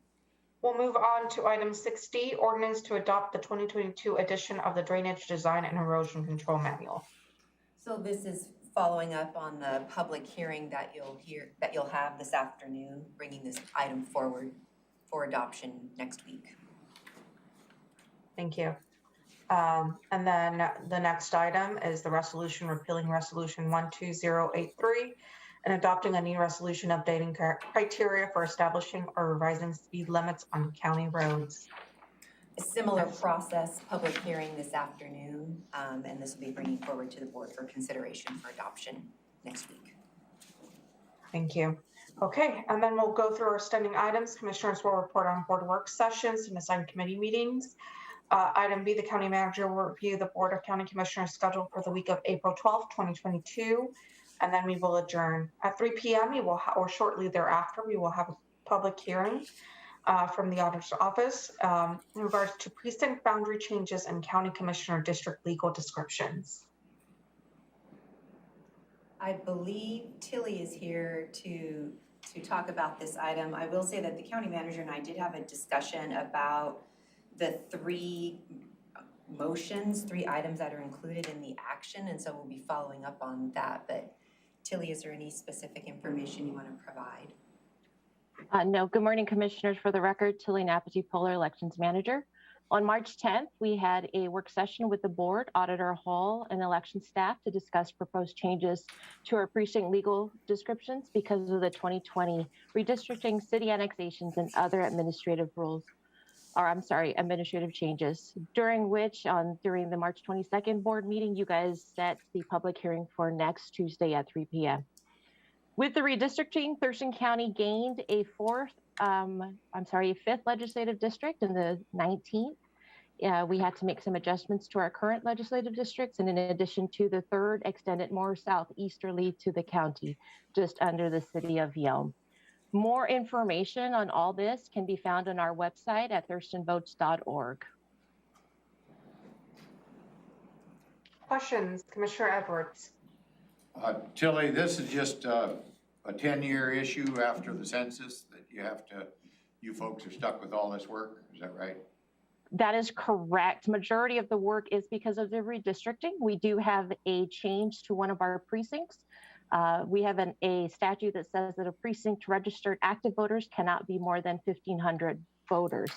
We'll move on to item 6D, ordinance to adopt the 2022 edition of the Drainage Design and Erosion Control Manual. So this is following up on the public hearing that you'll have this afternoon, bringing this item forward for adoption next week. Thank you. And then the next item is the resolution repealing resolution 12083 and adopting a new resolution updating criteria for establishing or revising speed limits on county roads. a similar process, public hearing this afternoon, and this will be bringing forward to the board for consideration for adoption next week. Thank you. Okay, and then we'll go through our standing items. Commissioners will report on board work sessions and assigned committee meetings. Item B, the county manager will review the Board of County Commissioners schedule for the week of April 12th, 2022, and then we will adjourn. At 3 p.m., or shortly thereafter, we will have a public hearing from the auditor's office in regards to precinct boundary changes and county commissioner district legal descriptions. I believe Tilly is here to talk about this item. I will say that the county manager and I did have a discussion about the three items that are included in the action, and so we'll be following up on that. But Tilly, is there any specific information you want to provide? No. Good morning, Commissioners. For the record, Tilly Napati, Polar Elections Manager. On March 10th, we had a work session with the board, Auditor Hall, and election staff to discuss proposed changes to our precinct legal descriptions because of the 2020 redistricting, city annexations, and other administrative changes, during the March 22nd board meeting, you guys set the public hearing for next Tuesday at 3 p.m. With the redistricting, Thurston County gained a fifth legislative district in the 19th. We had to make some adjustments to our current legislative districts, and in addition to the third, extended more southeasterly to the county, just under the city of Yelm. More information on all this can be found on our website at thurstonvotes.org. Questions, Commissioner Edwards? Tilly, this is just a 10-year issue after the census that you folks are stuck with all this work, is that right? That is correct. Majority of the work is because of the redistricting. We do have a change to one of our precincts. We have a statute that says that a precinct registered active voters cannot be more than 1,500 voters.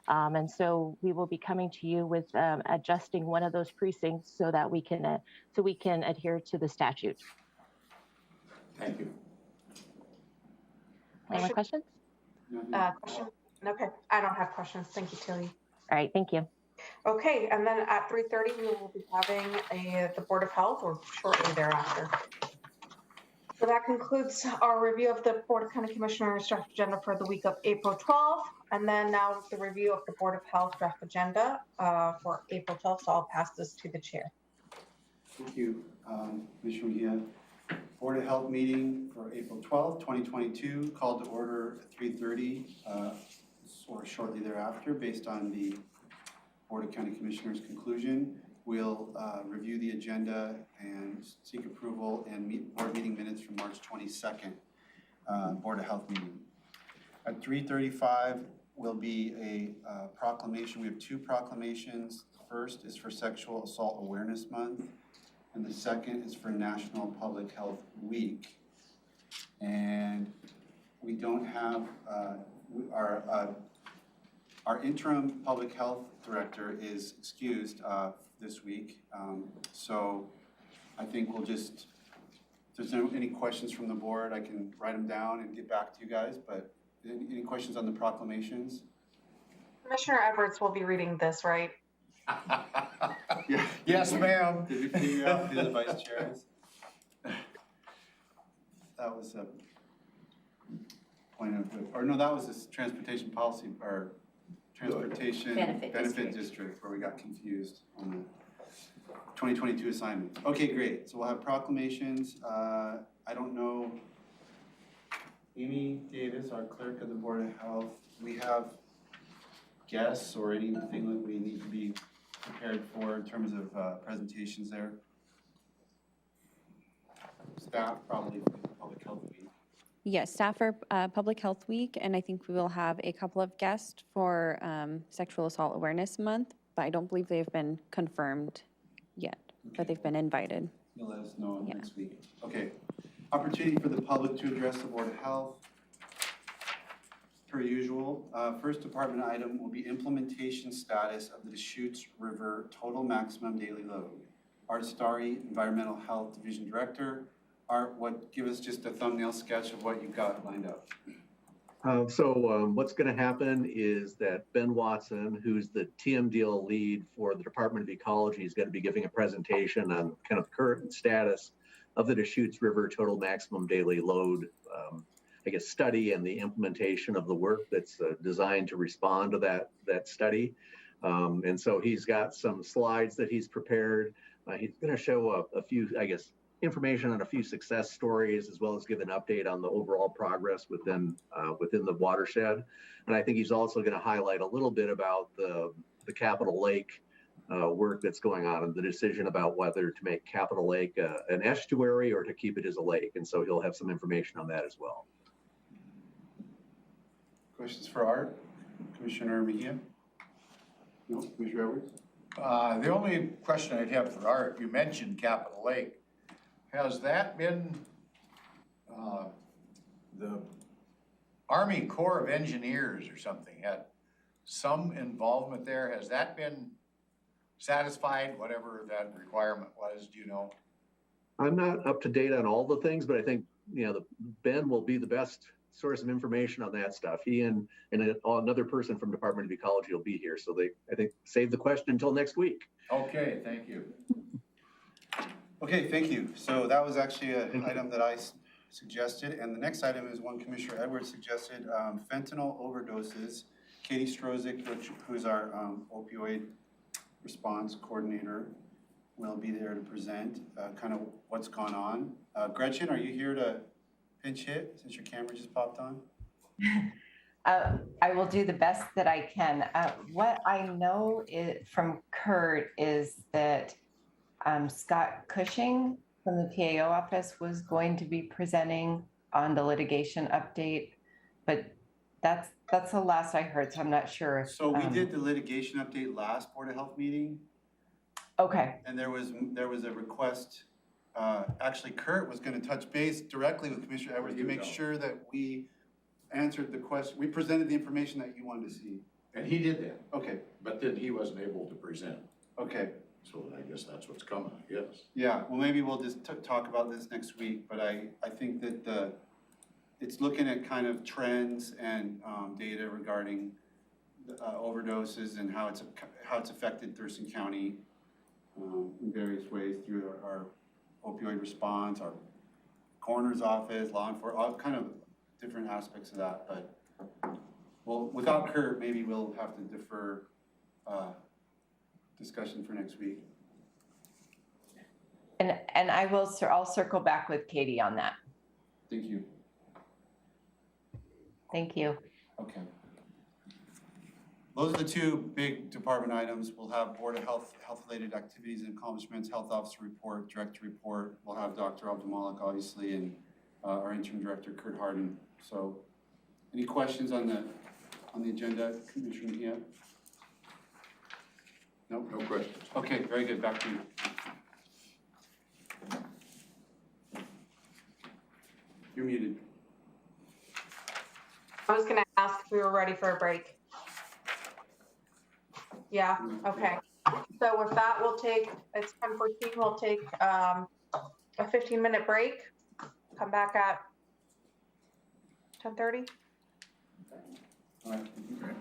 And so we will be coming to you with adjusting one of those precincts so that we can adhere to the statute. Thank you. Any more questions? Question? Okay, I don't have questions. Thank you, Tilly. All right, thank you. Okay, and then at 3:30, we will be having the Board of Health, or shortly thereafter. So that concludes our review of the Board of County Commissioners draft agenda for the week of April 12th. And then now the review of the Board of Health draft agenda for April 12th. So I'll pass this to the chair. Thank you, Commissioner Mejia. Board of Health meeting for April 12th, 2022, called to order at 3:30 or shortly thereafter, based on the Board of County Commissioners conclusion. We'll review the agenda and seek approval and board meeting minutes from March 22nd, Board of Health meeting. At 3:35 will be a proclamation. We have two proclamations. The first is for Sexual Assault Awareness Month, and the second is for National Public Health Week. And we don't have our interim public health director is excused this week. So I think we'll just, if there's any questions from the board, I can write them down and get back to you guys, but any questions on the proclamations? Commissioner Edwards will be reading this, right? Yeah. Yes, ma'am. Did we figure out who the vice chair is? That was a point of, or no, that was this transportation policy, or transportation benefit district where we got confused on the 2022 assignments. Okay, great. So we'll have proclamations. I don't know, Amy Davis, our clerk of the Board of Health, we have guests or anything that we need to be prepared for in terms of presentations there? Staff probably for Public Health Week. Yes, staff for Public Health Week, and I think we will have a couple of guests for Sexual Assault Awareness Month, but I don't believe they've been confirmed yet, but they've been invited. You'll let us know next week. Okay. Opportunity for the public to address the Board of Health. Per usual, first department item will be implementation status of the Deschutes River Total Maximum Daily Load. Art Starry, Environmental Health Division Director. Art, give us just a thumbnail sketch of what you've got lined up. What's going to happen is that Ben Watson, who's the TMDL lead for the Department of Ecology, is going to be giving a presentation on kind of the current status of the Deschutes River total maximum daily load, study and the implementation of the work that's designed to respond to that study. And so he's got some slides that he's prepared. He's going to show a few, information on a few success stories, as well as give an update on the overall progress within the watershed. And I think he's also going to highlight a little bit about the Capitol Lake work that's going on and the decision about whether to make Capitol Lake an estuary or to keep it as a lake. And so he'll have some information on that as well. Questions for Art? Commissioner Mejia? No, Commissioner Edwards? The only question I'd have for Art, you mentioned Capitol Lake. Has that been, the Army Corps of Engineers or something had some involvement there? Has that been satisfied, whatever that requirement was, do you know? I'm not up to date on all the things, but I think, Ben will be the best source of information on that stuff. He and another person from Department of Ecology will be here. So I think, save the question until next week. Okay, thank you. Okay, thank you. So that was actually an item that I suggested. And the next item is one Commissioner Edwards suggested, fentanyl overdoses. Katie Strozik, who's our opioid response coordinator, will be there to present kind of what's gone on. Gretchen, are you here to pinch hit since your camera just popped on? I will do the best that I can. What I know from Kurt is that Scott Cushing from the PAO office was going to be presenting on the litigation update, but that's the last I heard, so I'm not sure. So we did the litigation update last Board of Health meeting. Okay. And there was a request, actually Kurt was gonna touch base directly with Commissioner Edwards to make sure that we answered the question. We presented the information that you wanted to see. And he did that. Okay. But then he wasn't able to present. Okay. So I guess that's what's coming, I guess. Yeah, well, maybe we'll just talk about this next week, but I think that it's looking at kind of trends and data regarding overdoses and how it's affected Thurston County in various ways through our opioid response, our coroner's office, law enforcement, all kind of different aspects of that. But well, without Kurt, maybe we'll have to defer discussion for next week. And I'll circle back with Katie on that. Thank you. Thank you. Okay. Those are the two big department items. We'll have Board of Health-related activities and accomplishments, Health Officer report, Director report. We'll have Dr. Abdulmalik, obviously, and our Interim Director, Kurt Harden. So, any questions on the agenda, Commissioner Mejia? Nope. No questions. Okay, very good. Back to you. You're muted. I was going to ask if we were ready for a break. Yeah, okay. So with that, it's 10:14, we'll take a 15-minute break. Come back at 10:30. All right. Okay.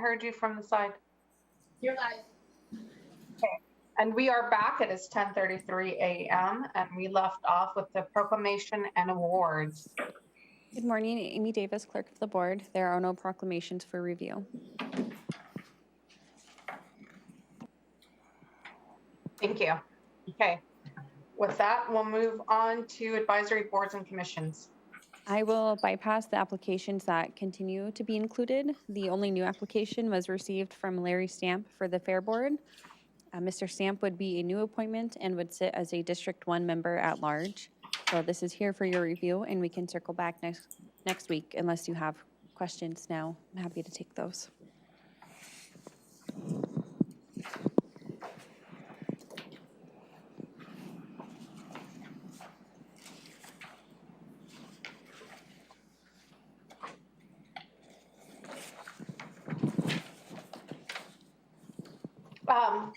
heard you from the side. You're live. Okay. And we are back. It is 10:33 a.m. and we left off with the proclamation and awards. Good morning, Amy Davis, Clerk of the Board. There are no proclamations for review. Thank you. Okay. With that, we'll move on to advisory boards and commissions. I will bypass the applications that continue to be included. The only new application was received from Larry Stamp for the Fair Board. Mr. Stamp would be a new appointment and would sit as a District 1 member at large. So this is here for your review, and we can circle back next week unless you have questions now. I'm happy to take those.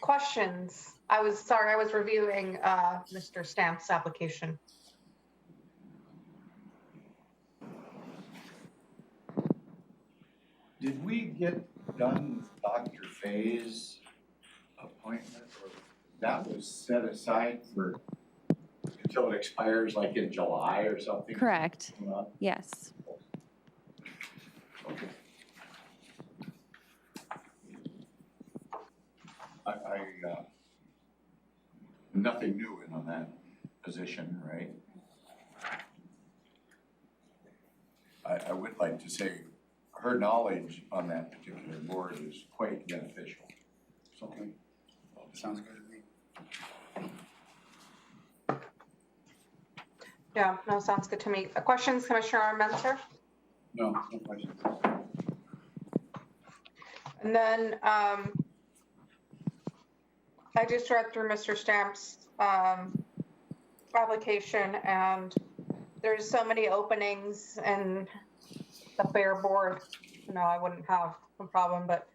Questions? I was reviewing Mr. Stamp's application. Did we get done with Dr. Fay's appointment, or that was set aside for until it expires like in July or something? Correct. Yes. Okay. Nothing new in on that position, right? I would like to say her knowledge on that particular board is quite beneficial. So, Sounds good to me. Yeah, no, sounds good to me. Questions, Commissioner Mentor? No questions. And then I just read through Mr. Stamp's application, and there's so many openings in the Fair Board. You know, I wouldn't have a problem, but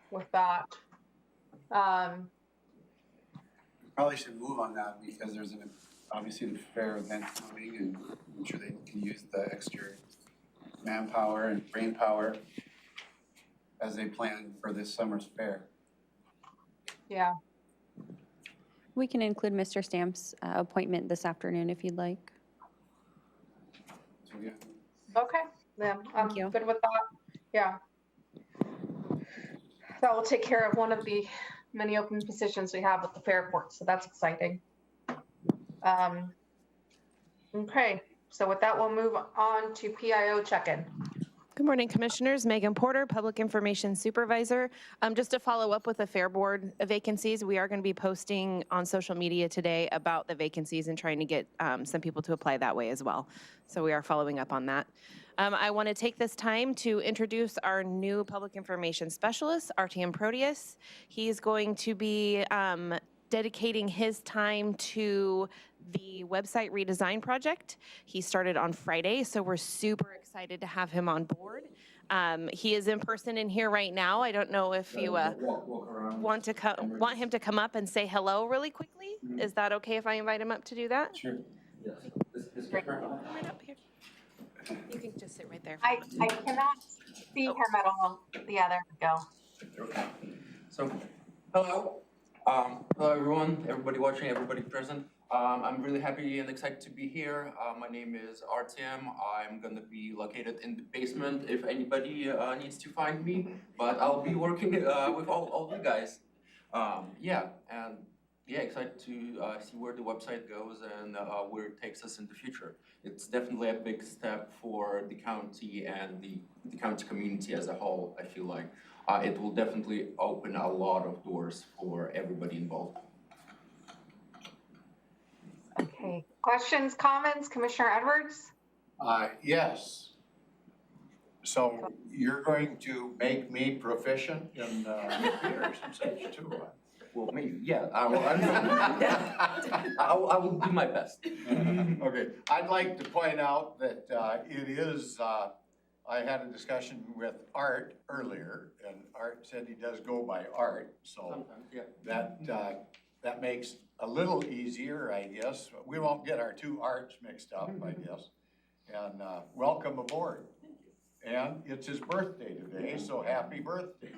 with that, Probably should move on that because there's obviously the fair event coming, and I'm sure they can use the extra manpower and brain power as they plan for this summer's fair. yeah. We can include Mr. Stamp's appointment this afternoon if you'd like. So, yeah. Okay, then I'm Thank you. good with that. Yeah. That will take care of one of the many open positions we have with the Fair Board, so that's exciting. Okay, so with that, we'll move on to PIO check-in. Good morning, Commissioners. Megan Porter, Public Information Supervisor. Just to follow up with the Fair Board vacancies, we are going to be posting on social media today about the vacancies and trying to get some people to apply that way as well. So we are following up on that. I want to take this time to introduce our new Public Information Specialist, Artyom Proteus. He's going to be dedicating his time to the website redesign project. He started on Friday, so we're super excited to have him on board. He is in person in here right now. I don't know if you want him to come up and say hello really quickly. Is that okay if I invite him up to do that? Sure. Yes. Right up here. You can just sit right there. I cannot see him at all. Yeah, there we go. Okay. So, hello. Hello everyone, everybody watching, everybody present. I'm really happy and excited to be here. My name is Artyom. I'm gonna be located in the basement if anybody needs to find me, but I'll be working with all you guys. Excited to see where the website goes and where it takes us in the future. It's definitely a big step for the county and the county community as a whole, I feel like. It will definitely open a lot of doors for everybody involved. Okay, questions, comments, Commissioner Edwards? Yes. So you're going to make me proficient in computers and such too? Well, maybe, yeah. I will do my best. Okay, I'd like to point out that it is, I had a discussion with Art earlier, and Art said he does go by Art, so Sometimes, yeah. that makes a little easier, I guess. We won't get our two Arts mixed up, I guess. And welcome aboard. And it's his birthday today, so happy birthday.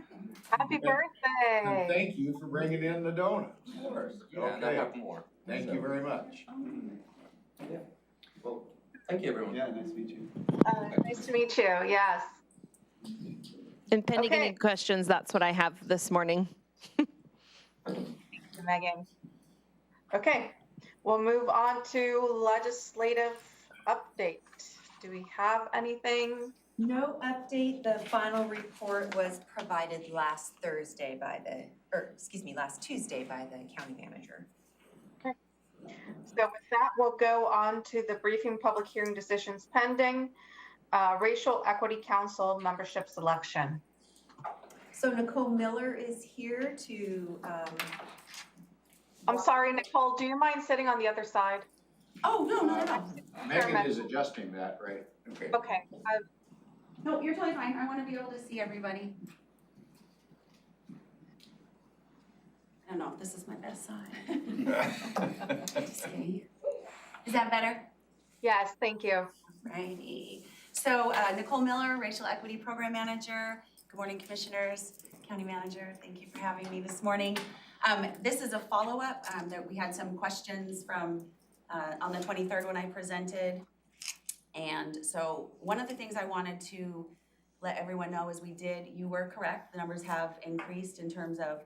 Happy And birthday. thank you for bringing in the donuts. Of course. Yeah, and I Okay. have more. Thank you very much. Yeah. Well, thank you, everyone. Yeah, nice to meet you. Nice to meet you, yes. And pending Okay. any questions, that's what I have this morning. Megan. Okay, we'll move on to legislative update. Do we have anything? No update. The final report was provided last Tuesday by the county manager. So with that, we'll go on to the briefing public hearing decisions pending. Racial Equity Council membership selection. So Nicole Miller is here to. I'm sorry, Nicole, do you mind sitting on the other side? Oh, no, not at all. Megan is adjusting that, right? Okay. Okay. No, you're totally fine. I want to be able to see everybody. I don't know if this is my best side. Just kidding. Is that better? Yes, thank you. Righty. So Nicole Miller, Racial Equity Program Manager. Good morning, Commissioners, County Manager. Thank you for having me this morning. This is a follow-up that we had some questions from on the 23rd when I presented. And so one of the things I wanted to let everyone know is you were correct. The numbers have increased in terms of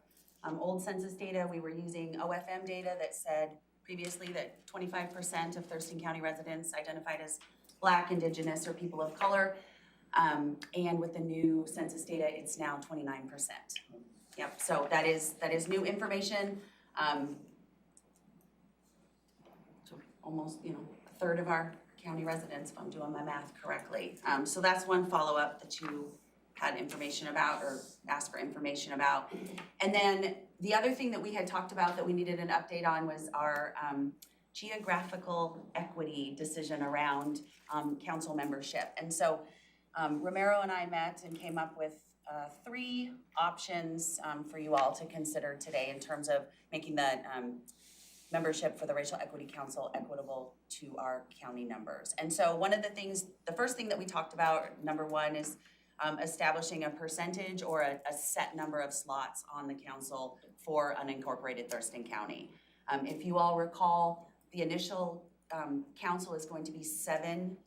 old census data. We were using OFM data that said previously that 25% of Thurston County residents identified as Black, Indigenous, or people of color. And with the new census data, it's now 29%. Yep, so that is new information. So almost, a third of our county residents, if I'm doing my math correctly. So that's one follow-up that you had information about or asked for information about. And then the other thing that we had talked about that we needed an update on was our geographical equity decision around council membership. And so Romero and I met and came up with 3 options for you all to consider today in terms of making the membership for the Racial Equity Council equitable to our county members. And so one of the first thing that we talked about, number 1, is establishing a percentage or a set number of slots on the council for unincorporated Thurston County. If you all recall, the initial council is going to be 7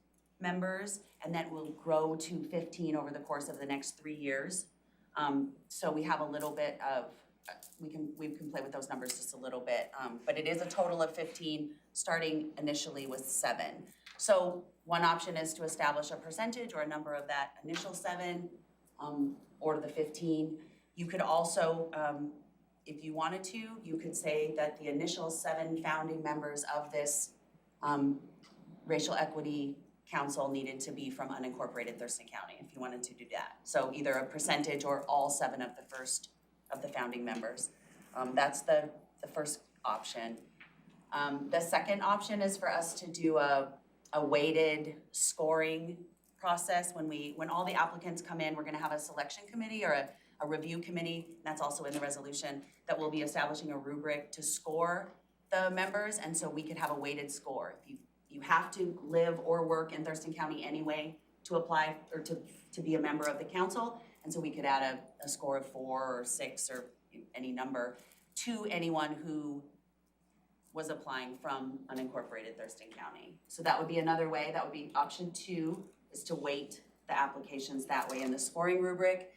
members, and that will grow to 15 over the course of the next 3 years. So we have a little bit of, we can play with those numbers just a little bit, but it is a total of 15, starting initially with 7. So one option is to establish a percentage or a number of that initial 7 or the 15. You could also, if you wanted to, you could say that the initial 7 founding members of this Racial Equity Council needed to be from unincorporated Thurston County, if you wanted to do that. So either a percentage or all 7 of the founding members. That's the first option. The second option is for us to do a weighted scoring process. When all the applicants come in, we're gonna have a selection committee or a review committee, that's also in the resolution, that will be establishing a rubric to score the members, and so we could have a weighted score. If you have to live or work in Thurston County anyway to apply or to be a member of the council, and so we could add a score of 4 or 6 or any number to anyone who was applying from unincorporated Thurston County. So that would be another way. That would be option 2, is to weight the applications that way in the scoring rubric.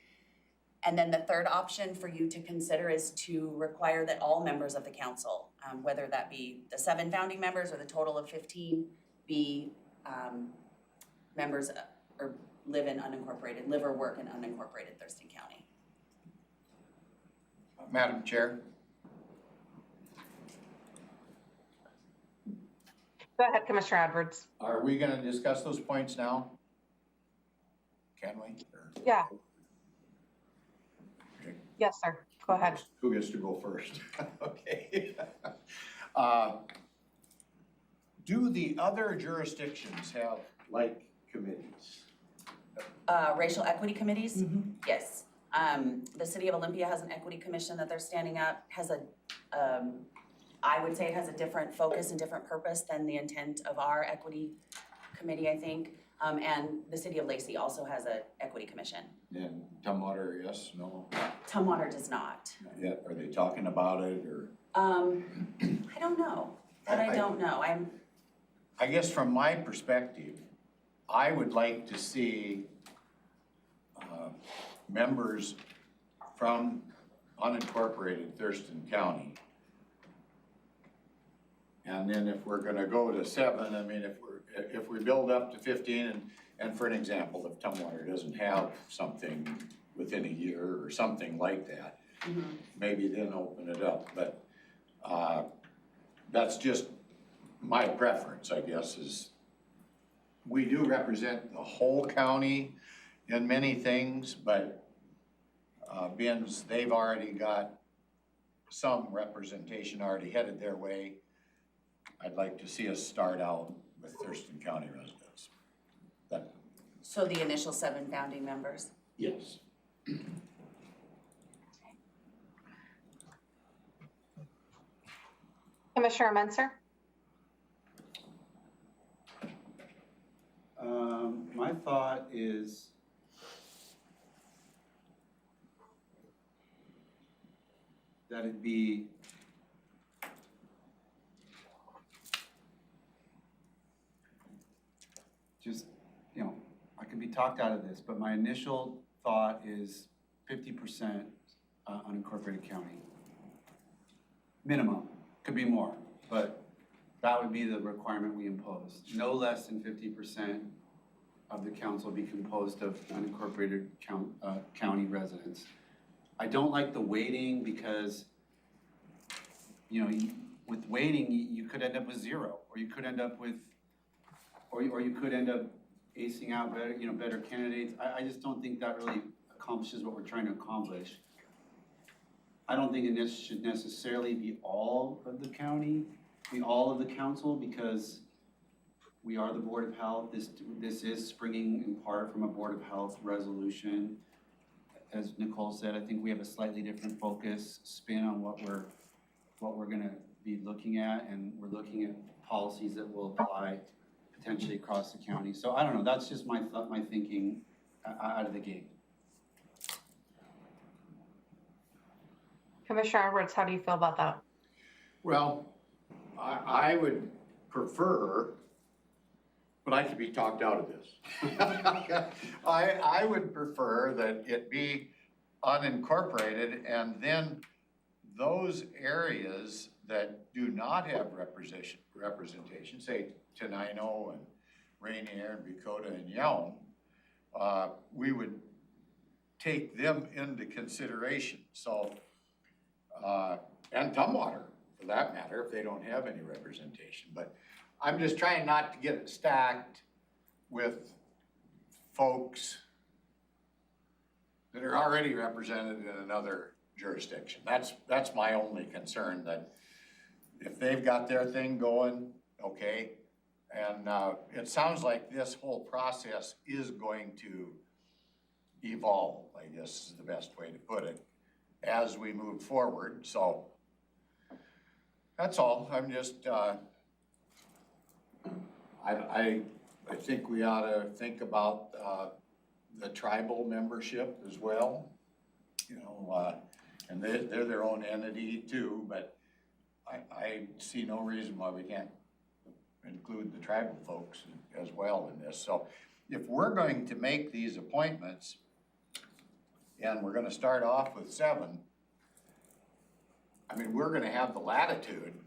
And then the third option for you to consider is to require that all members of the council, whether that be the 7 founding members or the total of 15, be members or live or work in unincorporated Thurston County. Madam Chair. Go ahead, Commissioner Edwards. Are we gonna discuss those points now? Can we? Yeah. Yes, sir. Go ahead. Who gets to go first? Okay. Do the other jurisdictions have like committees? Racial equity committees? Mm-hmm. Yes. The City of Olympia has an equity commission that they're standing up, has I would say it has a different focus and different purpose than the intent of our equity committee, I think. And the city of Lacey also has an equity commission. And Tumwater, yes, no, Tumwater does not. not yet. Are they talking about it or? I don't know, but I don't know. I guess from my perspective, I would like to see members from unincorporated Thurston County. And then if we're gonna go to 7, I mean, if we build up to 15, and for an example, if Tumwater doesn't have something within a year or something like that, maybe then open it up. But that's just my preference, I guess, is we do represent the whole county in many things, but being they've already got some representation already headed their way, I'd like to see us start out with Thurston County residents. So the initial 7 founding members? Yes. Commissioner Menser? My thought is that it'd be just, I could be talked out of this, but my initial thought is 50% unincorporated county. Minimum, could be more, but that would be the requirement we impose. No less than 50% of the council be composed of unincorporated county residents. I don't like the weighting because, with weighting, you could end up with 0, or you could end up with, or you could end up acing out better, better candidates. I just don't think that really accomplishes what we're trying to accomplish. I don't think it should necessarily be all of the county, all of the council, because we are the Board of Health. This is springing in part from a Board of Health resolution. As Nicole said, I think we have a slightly different focus, spin on what we're gonna be looking at, and we're looking at policies that will apply potentially across the county. So I don't know, that's just my thinking out of the gate. Commissioner Edwards, how do you feel about that? Well, I would prefer, but I could be talked out of this. I would prefer that it be unincorporated, and then those areas that do not have representation, say Tenino and Rainier and Bucota and Yelm, we would take them into consideration. So, and Tumwater, for that matter, if they don't have any representation. But I'm just trying not to get it stacked with folks that are already represented in another jurisdiction. That's my only concern, that if they've got their thing going, okay. And it sounds like this whole process is going to evolve, I guess is the best way to put it, as we move forward. So that's all. I'm just, I think we ought to think about the tribal membership as well, and they're their own entity too, but I see no reason why we can't include the tribal folks as well in this. So if we're going to make these appointments, and we're gonna start off with 7, I mean, we're gonna have the latitude.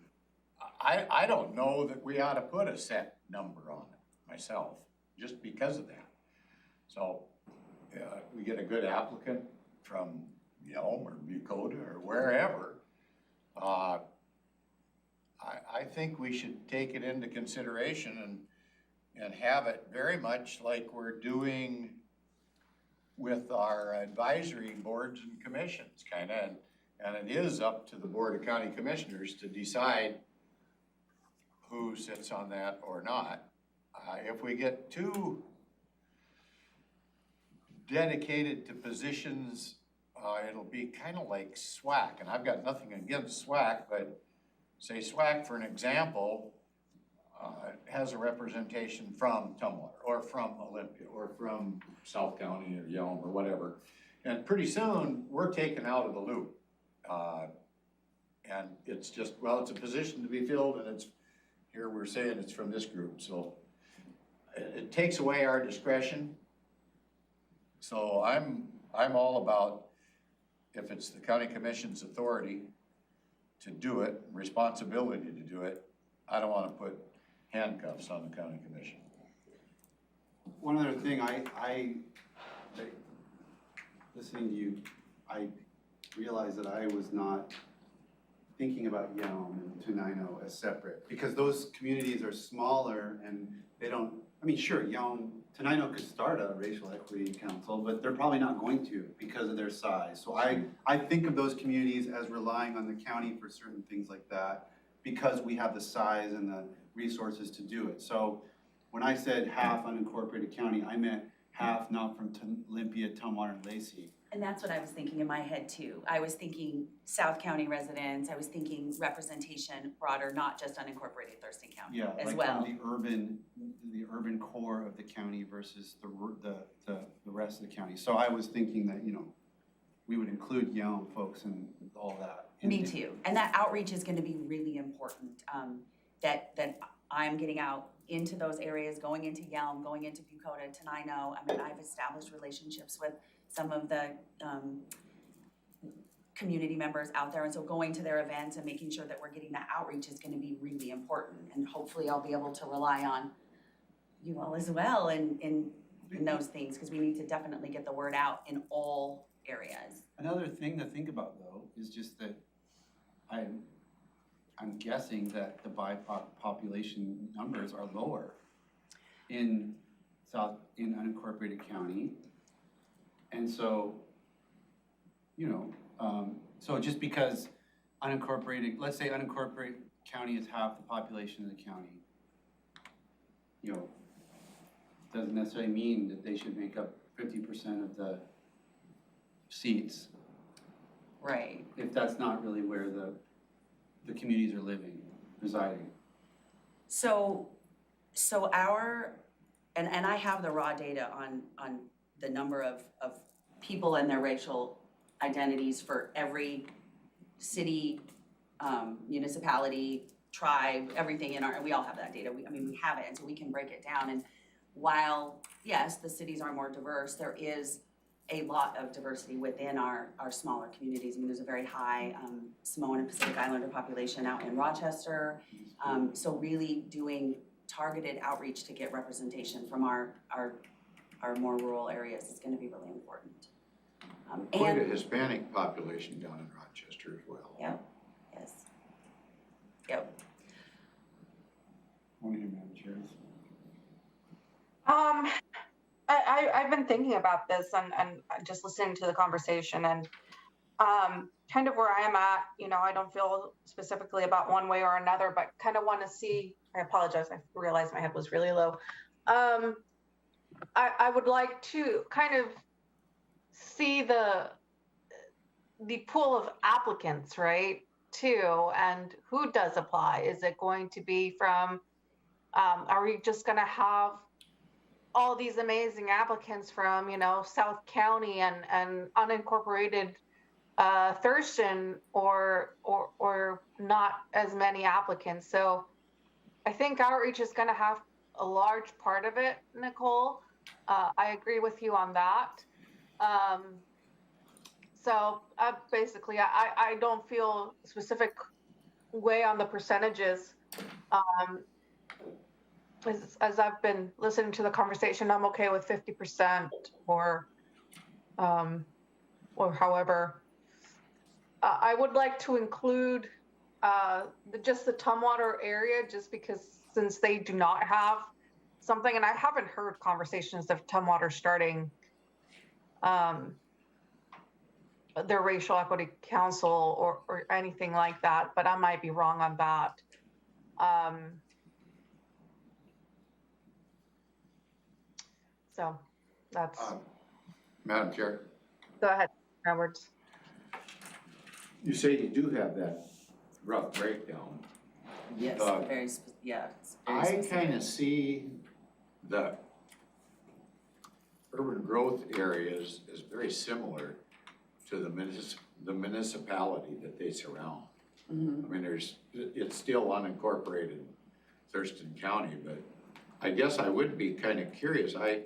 I don't know that we ought to put a set number on it myself, just because of that. So we get a good applicant from Yelm or Bucota or wherever, I think we should take it into consideration and have it very much like we're doing with our advisory boards and commissions, kinda, and it is up to the Board of County Commissioners to decide who sits on that or not. If we get too dedicated to positions, it'll be kind of like SWAC, and I've got nothing against SWAC, but say SWAC for an example, has a representation from Tumwater or from Olympia or from South County or Yelm or whatever. And pretty soon, we're taken out of the loop. And it's just, well, it's a position to be filled, and it's, here we're saying it's from this group, so it takes away our discretion. So I'm all about, if it's the county commission's authority to do it, responsibility to do it, I don't want to put handcuffs on the county commission. One other thing, listening to you, I realized that I was not thinking about Yelm and Tenino as separate, because those communities are smaller and they don't, I mean, sure, Yelm, Tenino could start a racial equity council, but they're probably not going to because of their size. So I think of those communities as relying on the county for certain things like that, because we have the size and the resources to do it. So when I said half unincorporated county, I meant half not from Olympia, Tumwater, and Lacey. And that's what I was thinking in my head too. I was thinking South County residents, I was thinking representation broader, not just unincorporated Thurston County Yeah, as like well. the urban core of the county versus the rest of the county. So I was thinking that, you know, we would include Yelm folks and all that. Me too. And that outreach is gonna be really important, that I'm getting out into those areas, going into Yelm, going into Bucota, Tenino. I mean, I've established relationships with some of the community members out there. And so going to their events and making sure that we're getting that outreach is gonna be really important. And hopefully I'll be able to rely on you all as well in those things, because we need to definitely get the word out in all areas. Another thing to think about though is just that I'm guessing that the BIPOC population numbers are lower in unincorporated county. And so, you know, so just because let's say unincorporated county is half the population of the county, you know, doesn't necessarily mean that they should make up 50% of the seats. Right. If that's not really where the communities are residing. So our, and I have the raw data on the number of people and their racial identities for every city, municipality, tribe, everything in our, we all have that data. I mean, we have it, and so we can break it down. And while, yes, the cities are more diverse, there is a lot of diversity within our smaller communities. I mean, there's a very high Samoan and Pacific Islander population out in Rochester. So really doing targeted outreach to get representation from our more rural areas is gonna be really important. Quite a Hispanic population down in Rochester as well. Yep, yes. Yep. I've been thinking about this and just listening to the conversation, and kind of where I am at, you know, I don't feel specifically about one way or another, but kind of want to see, I apologize, I realized my head was really low. I would like to kind of see the pool of applicants, right, too, and who does apply. Is it going to be from, are we just going to have all these amazing applicants from, you know, South County and unincorporated Thurston, or not as many applicants? So I think outreach is going to have a large part of it, Nicole. I agree with you on that. So basically, I don't feel a specific way on the percentages. As I've been listening to the conversation, I'm okay with 50% or however. I would like to include just the Tumwater area, just because since they do not have something, and I haven't heard conversations of Tumwater starting their racial equity council or anything like that, but I might be wrong on that. So that's. Madam Chair, Go ahead, Roberts. you say you do have that rough breakdown. Yes, Uh, very, yeah. It's very I specific. kind of see the urban growth areas as very similar to the municipality that they surround. Mhm. I mean, it's still unincorporated Thurston County, but I guess I would be kind of curious. I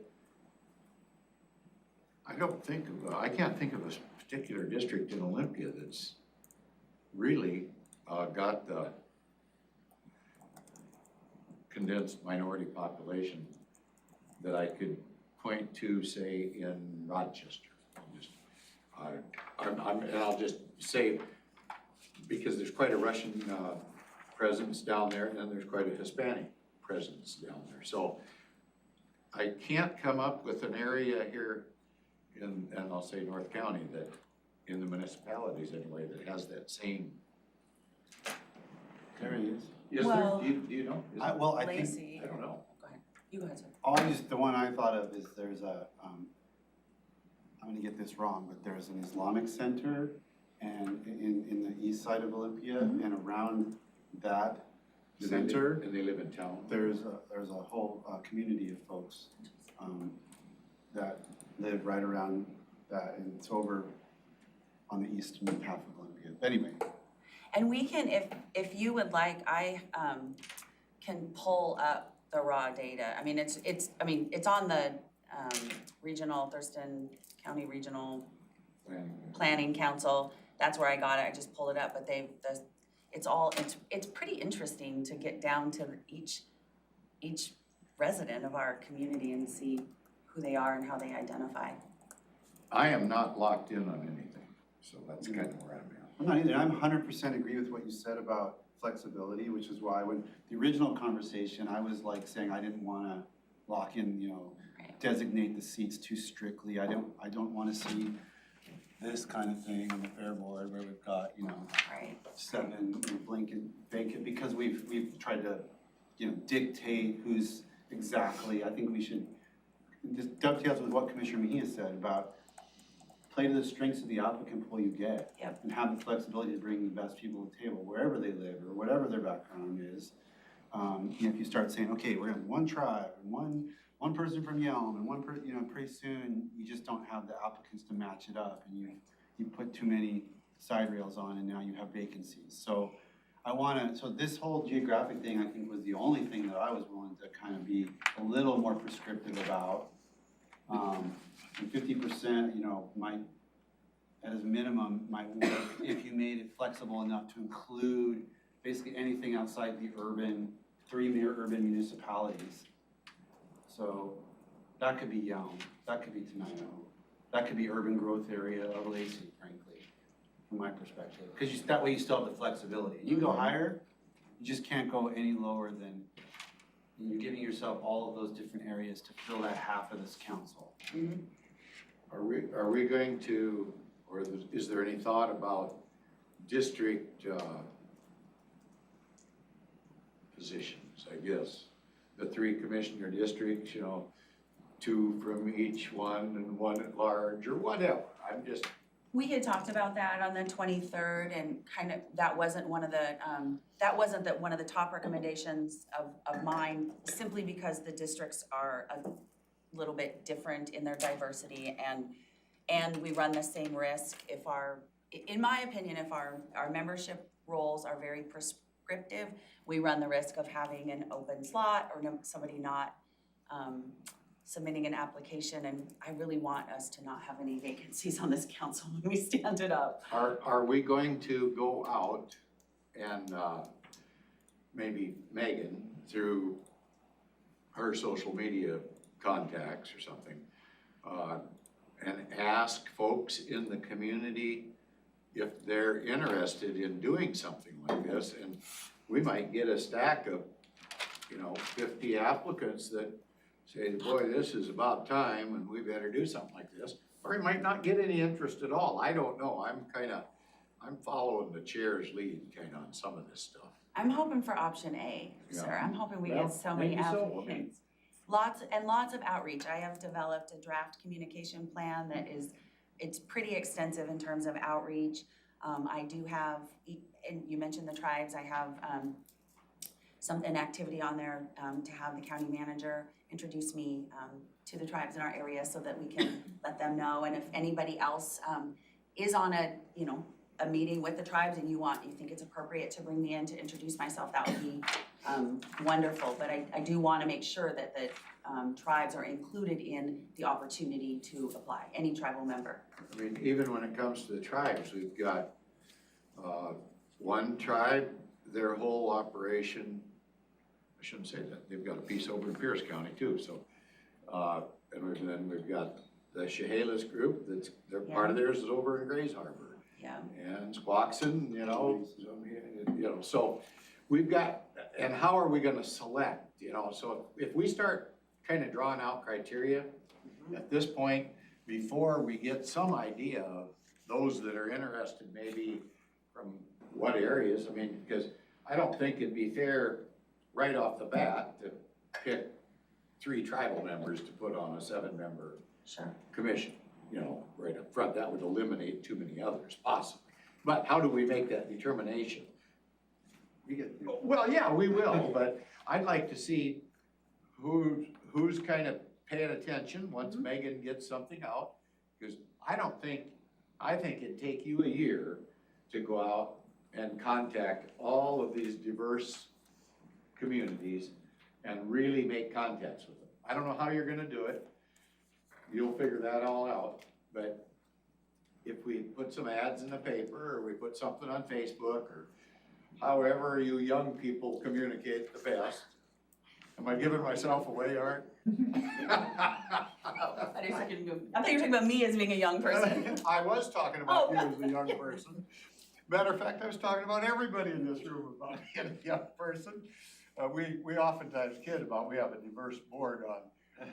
can't think of a particular district in Olympia that's really got the condensed minority population that I could point to, say, in Rochester. And I'll just say, because there's quite a Russian presence down there, and there's quite a Hispanic presence down there. So I can't come up with an area here and I'll say North County, that in the municipalities anyway, that has that same. There he is. Is Well, there? Do you know? I think, Lacey. I don't know. Go ahead. You go ahead, sir. the one I thought of is there's a, I'm gonna get this wrong, but there's an Islamic center and in the east side of Olympia, and around that center, And they live in town. there's a whole community of folks that live right around that, and it's over on the eastern half of Olympia. Anyway, And we can, if you would like, I can pull up the raw data. I mean, it's on the regional, Thurston County Regional Planning Council. That's where I got it. I just pulled it up, but it's pretty interesting to get down to each resident of our community and see who they are and how they identify. I am not locked in on anything, so that's kind of where I'm at. I'm not either. I'm 100% agree with what you said about flexibility, which is why when the original conversation, I was like saying I didn't want to lock in, designate the seats too strictly. I don't want to see this kind of thing on the fair board where we've got, 7 vacant, because we've tried to, dictate who's exactly. I think we should, this dovetails with what Commissioner Mejia said about play to the strengths of the applicant pool you get. Yep. And have the flexibility to bring the best people to the table wherever they live or whatever their background is. If you start saying, okay, we're gonna have one tribe and one person from Yelm and one person, pretty soon you just don't have the applicants to match it up, and you put too many side rails on, and now you have vacancies. So so this whole geographic thing, I think, was the only thing that I was willing to kind of be a little more prescriptive about. And 50%, might, as minimum, might work if you made it flexible enough to include basically anything outside the 3 major urban municipalities. So that could be Yelm, that could be Tenino, that could be urban growth area of Lacey, frankly, from my perspective. Because that way you still have the flexibility. You can go higher, you just can't go any lower than, you're giving yourself all of those different areas to fill that half of this council. Are we going to, or is there any thought about district positions, I guess? The 3 commissioner districts, 2 from each one and 1 at large or whatever. We had talked about that on the 23rd, and kind of, that wasn't one of the, one of the top recommendations of mine, simply because the districts are a little bit different in their diversity, and we run the same risk if in my opinion, if our membership roles are very prescriptive, we run the risk of having an open slot or somebody not submitting an application, and I really want us to not have any vacancies on this council when we stand it up. Are we going to go out and maybe Megan, through her social media contacts or something, and ask folks in the community if they're interested in doing something like this? And we might get a stack of, 50 applicants that say, boy, this is about time and we better do something like this. Or we might not get any interest at all. I don't know. I'm following the chair's lead on some of this stuff. I'm hoping for option A, sir. I'm hoping we get so many maybe so. applicants. Lots of outreach. I have developed a draft communication plan that it's pretty extensive in terms of outreach. I do have, and you mentioned the tribes, I have an activity on there to have the county manager introduce me to the tribes in our area so that we can let them know. And if anybody else is on a meeting with the tribes and you think it's appropriate to bring me in to introduce myself, that would be wonderful. But I do want to make sure that the tribes are included in the opportunity to apply, any tribal member. I mean, even when it comes to the tribes, we've got one tribe, their whole operation, I shouldn't say that, they've got a piece over in Pierce County too, so. And then we've got the Chehalis group, part of theirs is over in Grays Harbor. Yeah. And Squaxin, so we've got, and how are we gonna select, so if we start kind of drawing out criteria at this point, before we get some idea of those that are interested, maybe from what areas, I mean, because I don't think it'd be fair right off the bat to pick 3 tribal members to put on a 7-member commission, right up front. That would eliminate too many others, possibly. But how do we make that determination? Well, yeah, we will, but I'd like to see who's kind of paying attention once Megan gets something out, because I think it'd take you a year to go out and contact all of these diverse communities and really make contacts with them. I don't know how you're gonna do it. You'll figure that all out, but if we put some ads in the paper, or we put something on Facebook, or however you young people communicate the best. Am I giving myself away, Art? I thought you were talking about me as being a young person. I was talking about you as a young person. Matter of fact, I was talking about everybody in this room about being a young person. We oftentimes kid about we have a diverse board on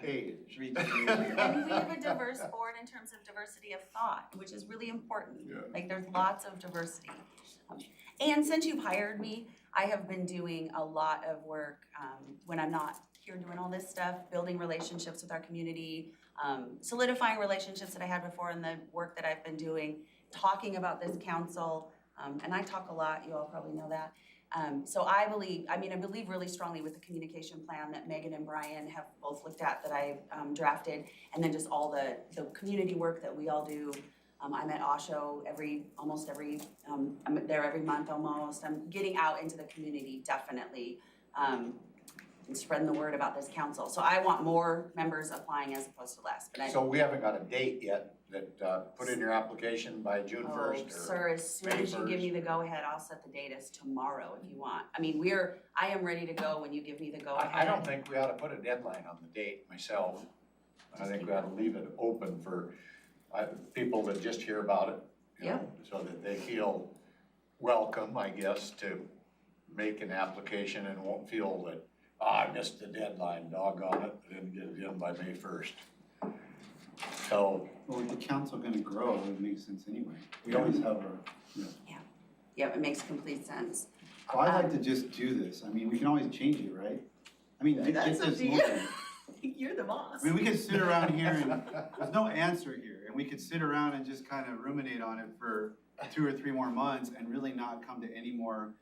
age. And we have a diverse board in terms of diversity of thought, which is really important. Like there's lots of diversity. And since you've hired me, I have been doing a lot of work when I'm not here doing all this stuff, building relationships with our community, solidifying relationships that I had before in the work that I've been doing, talking about this council, and I talk a lot, you all probably know that. So I believe really strongly with the communication plan that Megan and Brian have both looked at, that I drafted, and then just all the community work that we all do. I'm at Osho almost every, I'm there every month almost. I'm getting out into the community, definitely, and spreading the word about this council. So I want more members applying as opposed to less. But So we haven't got a date yet that put in your application by June 1st or sir, as soon as you give me the go-ahead, I'll set the date as tomorrow if you want. I mean, I am ready to go when you give me the go-ahead. I don't think we ought to put a deadline on the date myself. I think we ought to leave it open for people that just hear about it, so that they feel welcome, I guess, to make an application and won't feel that, I missed the deadline, doggone it, I didn't get it in by May 1st. So. Well, with the council gonna grow, it would make sense anyway. We always have our, Yeah, it makes complete sense. Well, I'd like to just do this. I mean, we can always change it, right? I mean, get That's up this to you. moving. You're the boss. I mean, we could sit around here and, there's no answer here, and we could sit around and just kind of ruminate on it for 2 or 3 more months and really not come to any more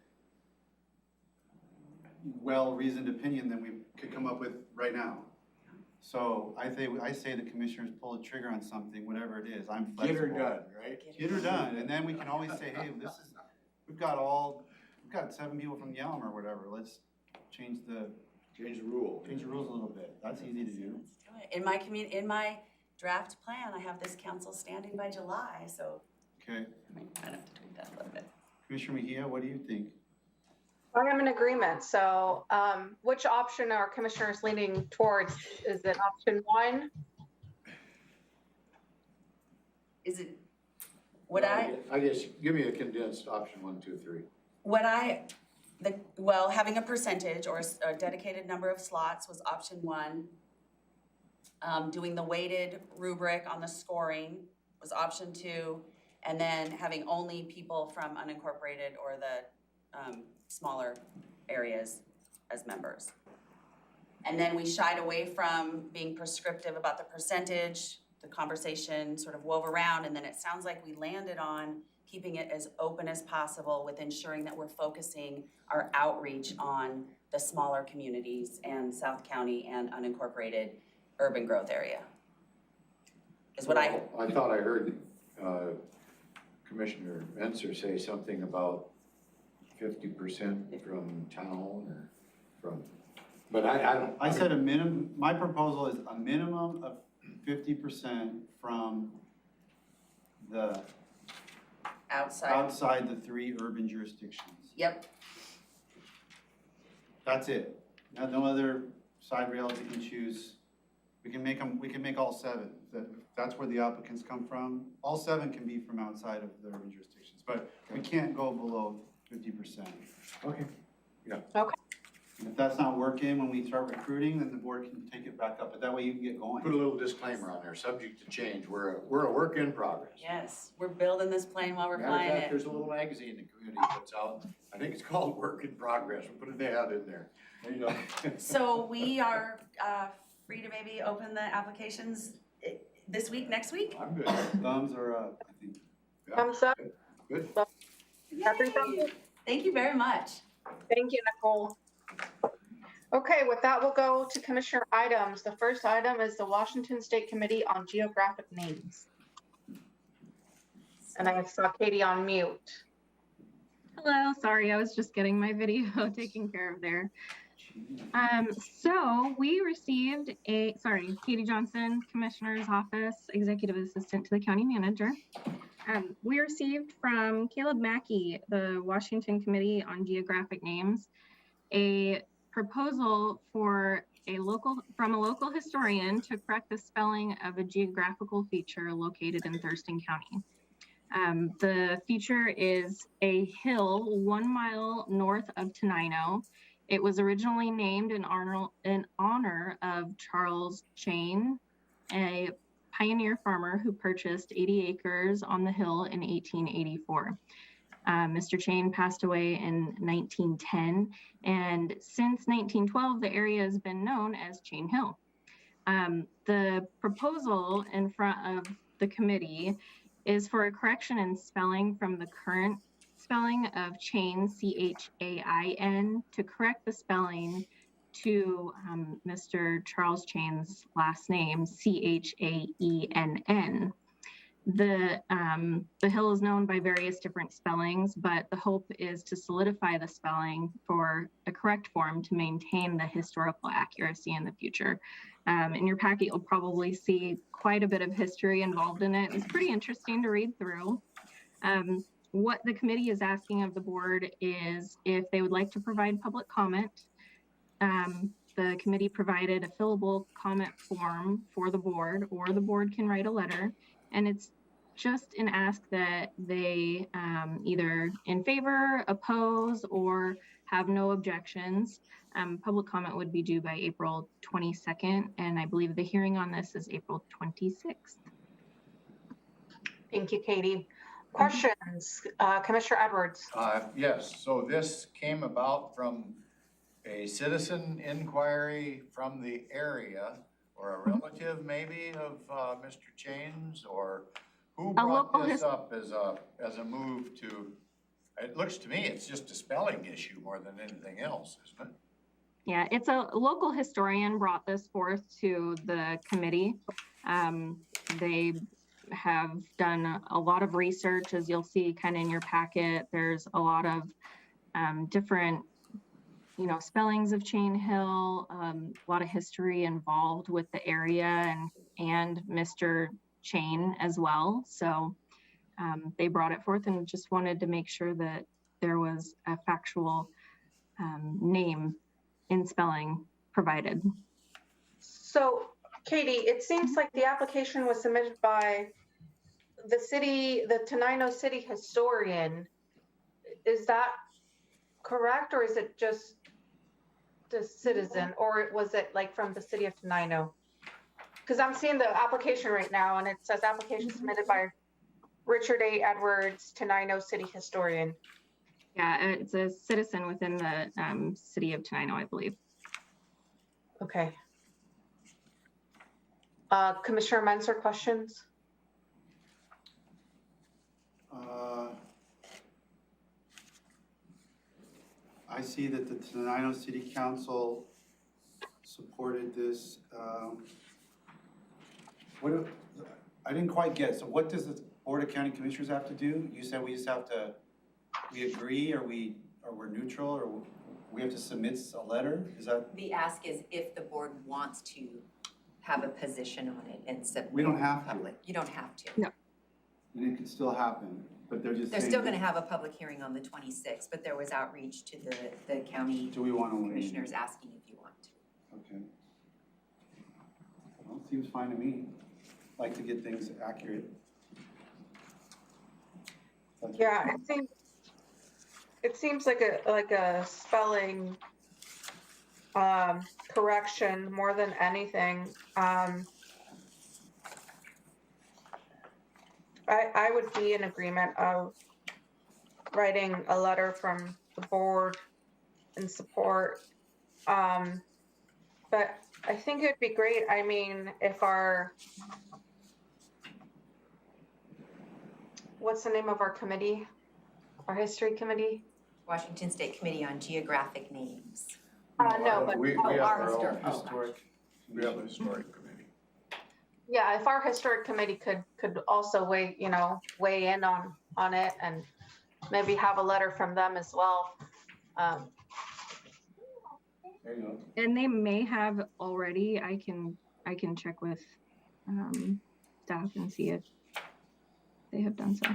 well-reasoned opinion than we could come up with right now. So I say the commissioners pull the trigger on something, whatever it is. I'm flexible. Get her done, right? Get her done, and then we can always say, hey, we've got 7 people from Yelm or whatever. Let's change the rules a little bit. That's easy to do. Let's do it. In my draft plan, I have this council standing by July, so. Okay. I might have to tweak that a little bit. Commissioner Mejia, what do you think? I am in agreement. So which option are commissioners leaning towards? Is it option 1? Is it, I guess, give me a condensed option 1, 2, 3. Having a percentage or a dedicated number of slots was option 1. Doing the weighted rubric on the scoring was option 2. And then having only people from unincorporated or the smaller areas as members. And then we shied away from being prescriptive about the percentage. The conversation sort of wove around, and then it sounds like we landed on keeping it as open as possible with ensuring that we're focusing our outreach on the smaller communities and South County and unincorporated urban growth area. Is what I thought I heard Commissioner Menser say something about 50% from town or from, but I don't. I said a minimum, my proposal is a minimum of 50% from the outside the 3 urban jurisdictions. Yep. That's it. No other side rails you can choose. We can make all 7. That's where the applicants come from. All 7 can be from outside of the urban jurisdictions, but we can't go below 50%. Okay. Yeah. Okay. And if that's not working when we start recruiting, then the board can take it back up, but that way you can get going. Put a little disclaimer on there, subject to change. We're a work in progress. Yes, we're building this plane while we're Matter of flying fact, it. there's a little magazine the community puts out. I think it's called Work in Progress. We'll put an ad in there. There you go. So we are free to maybe open the applications this week, next week? I'm good. Thumbs are up, I think. Yeah. Thumbs up. Good. Yay. Thank you very much. Thank you, Nicole. Okay, with that, we'll go to commissioner items. The first item is the Washington State Committee on Geographic Names. And I saw Katie on mute. Hello, sorry, I was just getting my video taken care of there. So we received Katie Johnson, Commissioner's Office, Executive Assistant to the County Manager. We received from Caleb Mackey, the Washington Committee on Geographic Names, a proposal for from a local historian to correct the spelling of a geographical feature located in Thurston County. The feature is a hill 1 mile north of Tenino. It was originally named in honor of Charles Chain, a pioneer farmer who purchased 80 acres on the hill in 1884. Mr. Chain passed away in 1910, and since 1912, the area has been known as Chain Hill. The proposal in front of the committee is for a correction in spelling from the current spelling of Chain, C-H-A-I-N, to correct the spelling to Mr. Charles Chain's last name, C-H-A-E-N-N. The hill is known by various different spellings, but the hope is to solidify the spelling for a correct form to maintain the historical accuracy in the future. In your packet, you'll probably see quite a bit of history involved in it. It's pretty interesting to read through. What the committee is asking of the board is if they would like to provide public comment. The committee provided a fillable comment form for the board, or the board can write a letter, and it's just an ask that they either in favor, oppose, or have no objections. Public comment would be due by April 22nd, and I believe the hearing on this is April 26th. Thank you, Katie. Questions, Commissioner Edwards? Yes, so this came about from a citizen inquiry from the area, or a relative maybe of Mr. Chain's, or who brought this up as a move to, it looks to me it's just a spelling issue more than anything else, isn't it? Yeah, it's a local historian brought this forth to the committee. They have done a lot of research, as you'll see kind of in your packet. There's a lot of different, spellings of Chain Hill, a lot of history involved with the area and Mr. Chain as well. So they brought it forth and just wanted to make sure that there was a factual name in spelling provided. So, Katie, it seems like the application was submitted by the Tenino City historian. Is that correct, or is it just the citizen, or was it like from the city of Tenino? Because I'm seeing the application right now, and it says application submitted by Richard A. Edwards, Tenino City historian. Yeah, it's a citizen within the city of Tenino, I believe. Okay. Commissioner Menser, questions? I see that the Tenino City Council supported this. I didn't quite get, so what does the Board of County Commissioners have to do? You said we just have to, we agree, or we're neutral, or we have to submit a letter? Is that? The ask is if the board wants to have a position on it and submit. We don't have to. public. You don't have to. No. And it could still happen, but they're just They're saying still that- gonna have a public hearing on the 26th, but there was outreach to the county Do we want to weigh in? commissioners asking if you want to. Okay. Well, seems fine to me. Like to get things accurate. Yeah, it seems like a spelling correction more than anything. I would be in agreement of writing a letter from the board in support. But I think it'd be great, I mean, if what's the name of our committee? Our history committee? Washington State Committee on Geographic Names. No, but We have our own historic. historic, we have a historic committee. yeah, if our historic committee could also weigh in on it and maybe have a letter from them as well. There you go. And they may have already. I can check with staff and see if they have done so.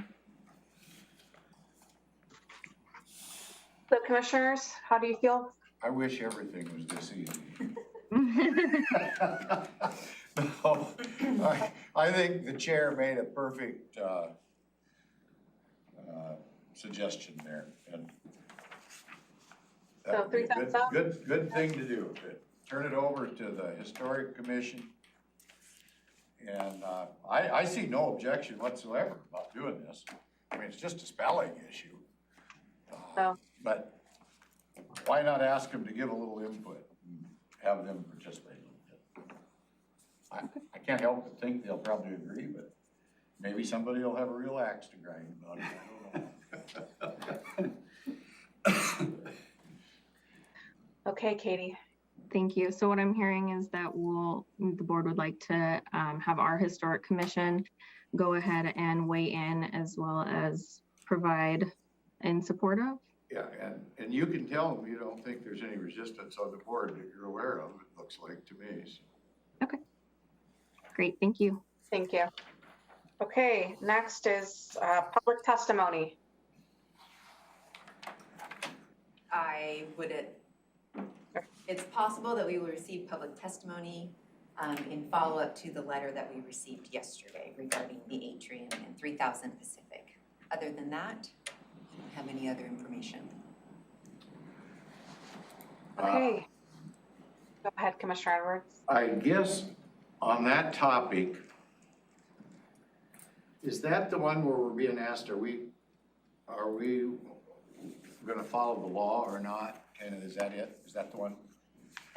So commissioners, how do you feel? I wish everything was this easy. No, I think the chair made a perfect suggestion there. And that So would be a 3 thumbs up? Good thing to do. Turn it over to the Historic Commission. And I see no objection whatsoever about doing this. I mean, it's just a spelling issue. No. But why not ask them to give a little input and have them participate a little bit? I can't help but think they'll probably agree, but maybe somebody will have a real axe to grind about it. I don't know. Okay, Katie. Thank you. So what I'm hearing is that the board would like to have our historic commission go ahead and weigh in as well as provide in support of. Yeah, and you can tell them you don't think there's any resistance on the board that you're aware of, it looks like to me. So. Okay. Great. Thank you. Thank you. Okay, next is public testimony. It's possible that we will receive public testimony in follow-up to the letter that we received yesterday regarding the atrium and 3000 Pacific. Other than that, I don't have any other information. Okay. Go ahead, Commissioner Edwards. I guess on that topic, is that the one where we're being asked, are we gonna follow the law or not? And is that it? Is that the one?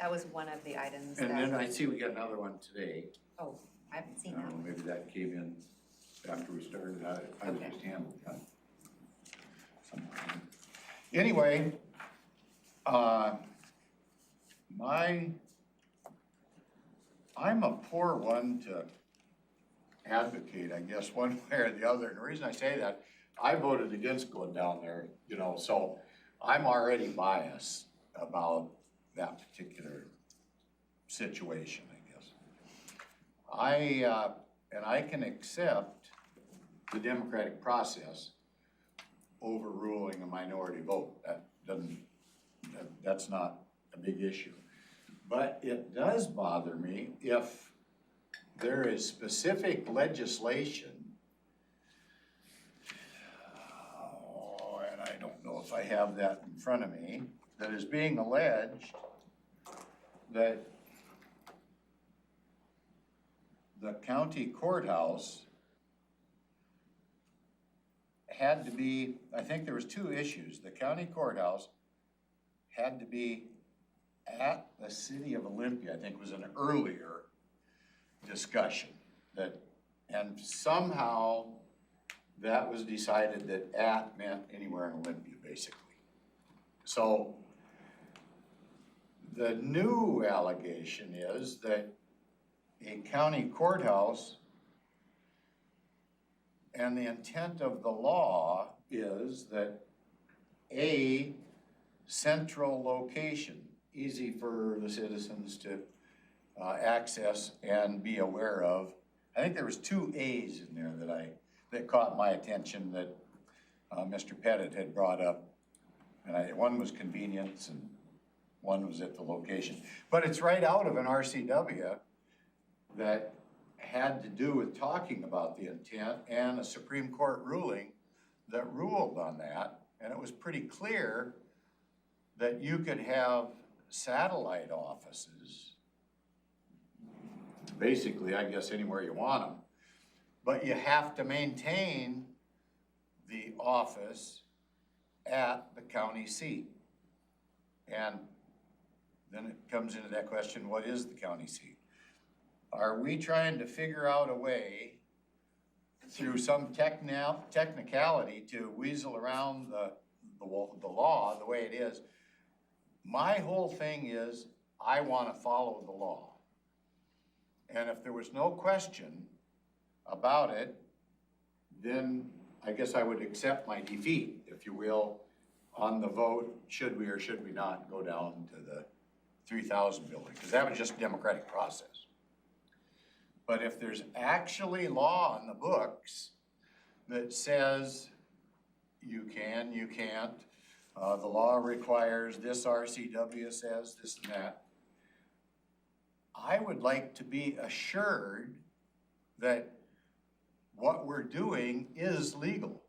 That was one of the items And then I see we got another one today. Oh, I haven't seen I don't know, maybe that came in after we started. I was just handled that. Anyway, I'm a poor one to advocate, I guess, one way or the other. And the reason I say that, I voted against going down there, so I'm already biased about that particular situation, I guess. I can accept the democratic process overruling a minority vote. That's not a big issue. But it does bother me if there is specific legislation, and I don't know if I have that in front of me, that is being alleged that the county courthouse had to be, I think there was 2 issues. The county courthouse had to be at the city of Olympia, I think was an earlier discussion and somehow that was decided that at meant anywhere in Olympia, basically. So The new allegation is that a county courthouse, and the intent of the law is that a central location, easy for the citizens to access and be aware of. I think there was 2 A's in there that caught my attention that Mr. Pettit had brought up. And one was convenience and one was at the location. But it's right out of an RCW that had to do with talking about the intent and a Supreme Court ruling that ruled on that. And it was pretty clear that you could have satellite offices, basically, I guess, anywhere you want them, but you have to maintain the office at the county seat. And then it comes into that question, what is the county seat? Are we trying to figure out a way through some technicality to weasel around the law the way it is? My whole thing is, I want to follow the law. And if there was no question about it, then I guess I would accept my defeat, if you will, on the vote, should we or should we not go down to the 3,000 building, because that was just a democratic process. But if there's actually law in the books that says you can, you can't, the law requires this, RCW says this and that, I would like to be assured that what we're doing is legal.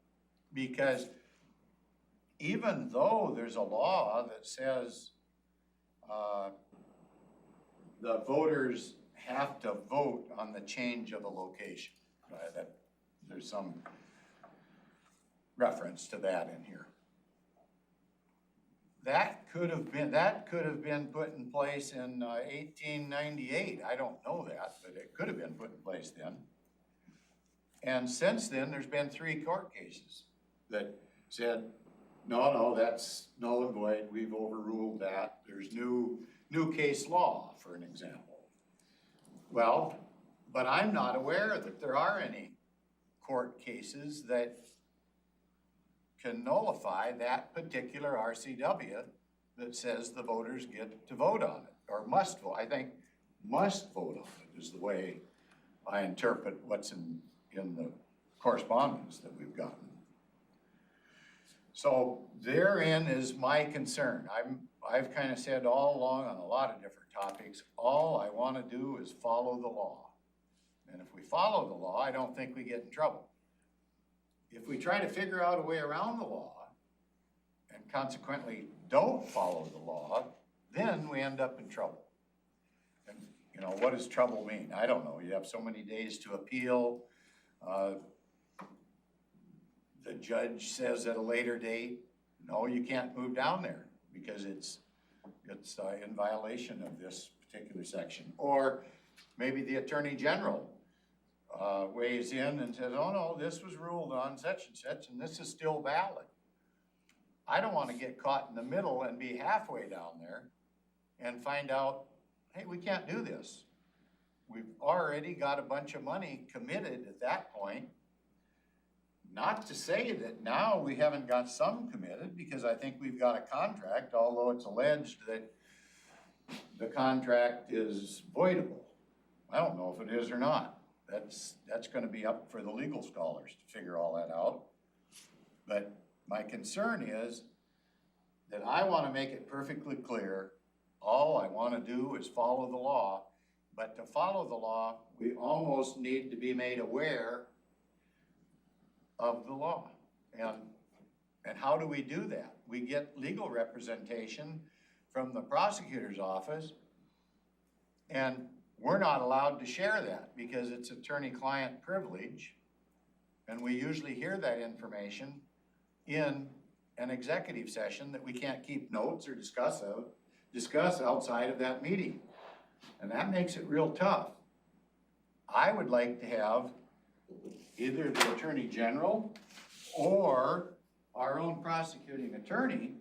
Because even though there's a law that says the voters have to vote on the change of a location, that there's some reference to that in here. That could have been put in place in 1898. I don't know that, but it could have been put in place then. And since then, there's been 3 court cases that said, no, that's null and void. We've overruled that. There's new case law, for an example. Well, but I'm not aware that there are any court cases that can nullify that particular RCW that says the voters get to vote on it, or must vote. I think must vote on it is the way I interpret what's in the correspondence that we've gotten. So therein is my concern. I've kind of said all along on a lot of different topics, all I want to do is follow the law. And if we follow the law, I don't think we get in trouble. If we try to figure out a way around the law and consequently don't follow the law, then we end up in trouble. And you know, what does trouble mean? I don't know. You have so many days to appeal. The judge says at a later date, no, you can't move down there because it's in violation of this particular section. Or maybe the Attorney General weighs in and says, oh no, this was ruled on such and such, and this is still valid. I don't want to get caught in the middle and be halfway down there and find out, hey, we can't do this. We've already got a bunch of money committed at that point. Not to say that now we haven't got some committed, because I think we've got a contract, although it's alleged that the contract is voidable. I don't know if it is or not. That's going to be up for the legal scholars to figure all that out. But my concern is that I want to make it perfectly clear, all I want to do is follow the law. But to follow the law, we almost need to be made aware of the law. And how do we do that? We get legal representation from the prosecutor's office, and we're not allowed to share that because it's attorney-client privilege, and we usually hear that information in an executive session that we can't keep notes or discuss outside of that meeting. And that makes it real tough. I would like to have either the Attorney General or our own prosecuting attorney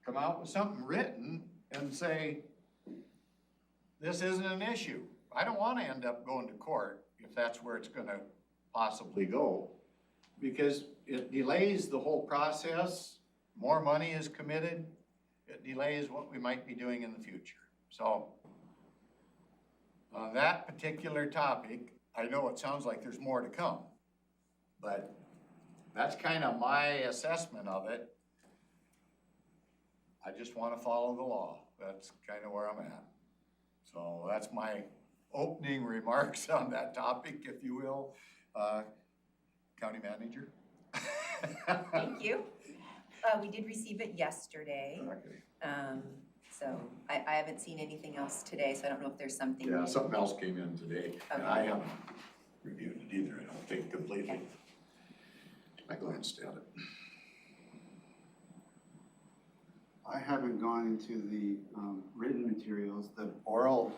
come out with something written and say, this isn't an issue. I don't want to end up going to court if that's where it's gonna possibly go, because it delays the whole process, more money is committed, it delays what we might be doing in the future. So, on that particular topic, I know it sounds like there's more to come, but that's kind of my assessment of it. I just want to follow the law. That's kind of where I'm at. So that's my opening remarks on that topic, if you will. County Manager? Thank you. We did receive it yesterday. So I haven't seen anything else today, so I don't know if there's something. Yeah, something else came in today, and Okay. I haven't reviewed it either, I don't think completely. Okay. I glanced at it. I haven't gone into the written materials. The oral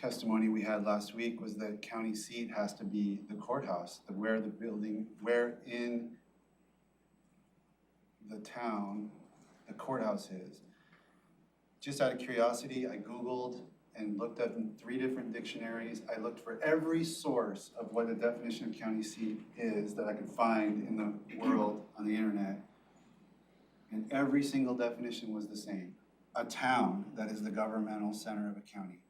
testimony we had last week was that county seat has to be the courthouse, where in the town the courthouse is. Just out of curiosity, I Googled and looked up in 3 different dictionaries. I looked for every source of what the definition of county seat is that I could find in the world on the internet. And every single definition was the same. A town that is the governmental center of a county.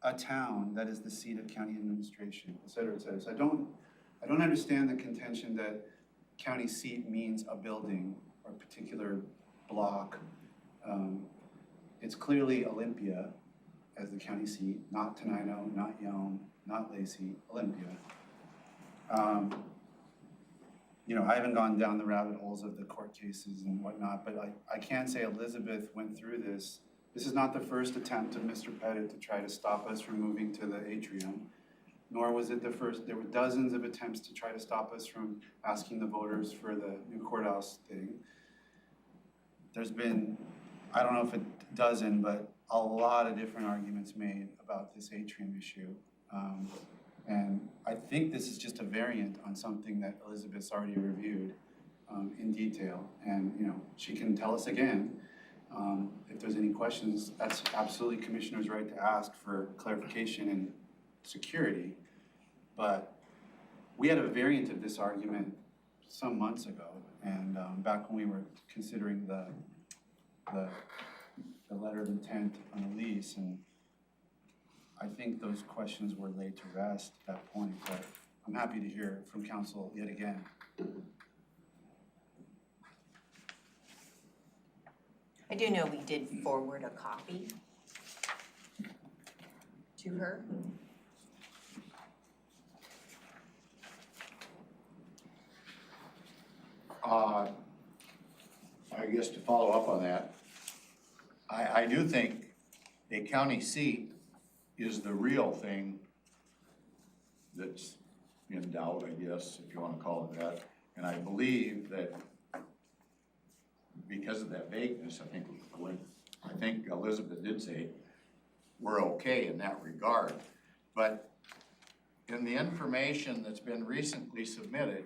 A town that is the seat of county administration, et cetera, et cetera. So I don't understand the contention that county seat means a building or a particular block. It's clearly Olympia as the county seat, not Tenino, not Yonge, not Lacey, Olympia. You know, I haven't gone down the rabbit holes of the court cases and whatnot, but I can say Elizabeth went through this. This is not the first attempt of Mr. Pettit to try to stop us from moving to the atrium, nor was it the first. There were dozens of attempts to try to stop us from asking the voters for the new courthouse thing. There's been, I don't know if a dozen, but a lot of different arguments made about this atrium issue. And I think this is just a variant on something that Elizabeth's already reviewed in detail. And, you know, she can tell us again if there's any questions. That's absolutely Commissioner's right to ask for clarification and security. But we had a variant of this argument some months ago, and back when we were considering the letter of intent on the lease, and I think those questions were laid to rest at that point, but I'm happy to hear from council yet again. I do know we did forward a copy to her. I guess to follow up on that, I do think a county seat is the real thing that's in doubt, I guess, if you want to call it that. And I believe that because of that vagueness, I think Elizabeth did say we're okay in that regard. But in the information that's been recently submitted,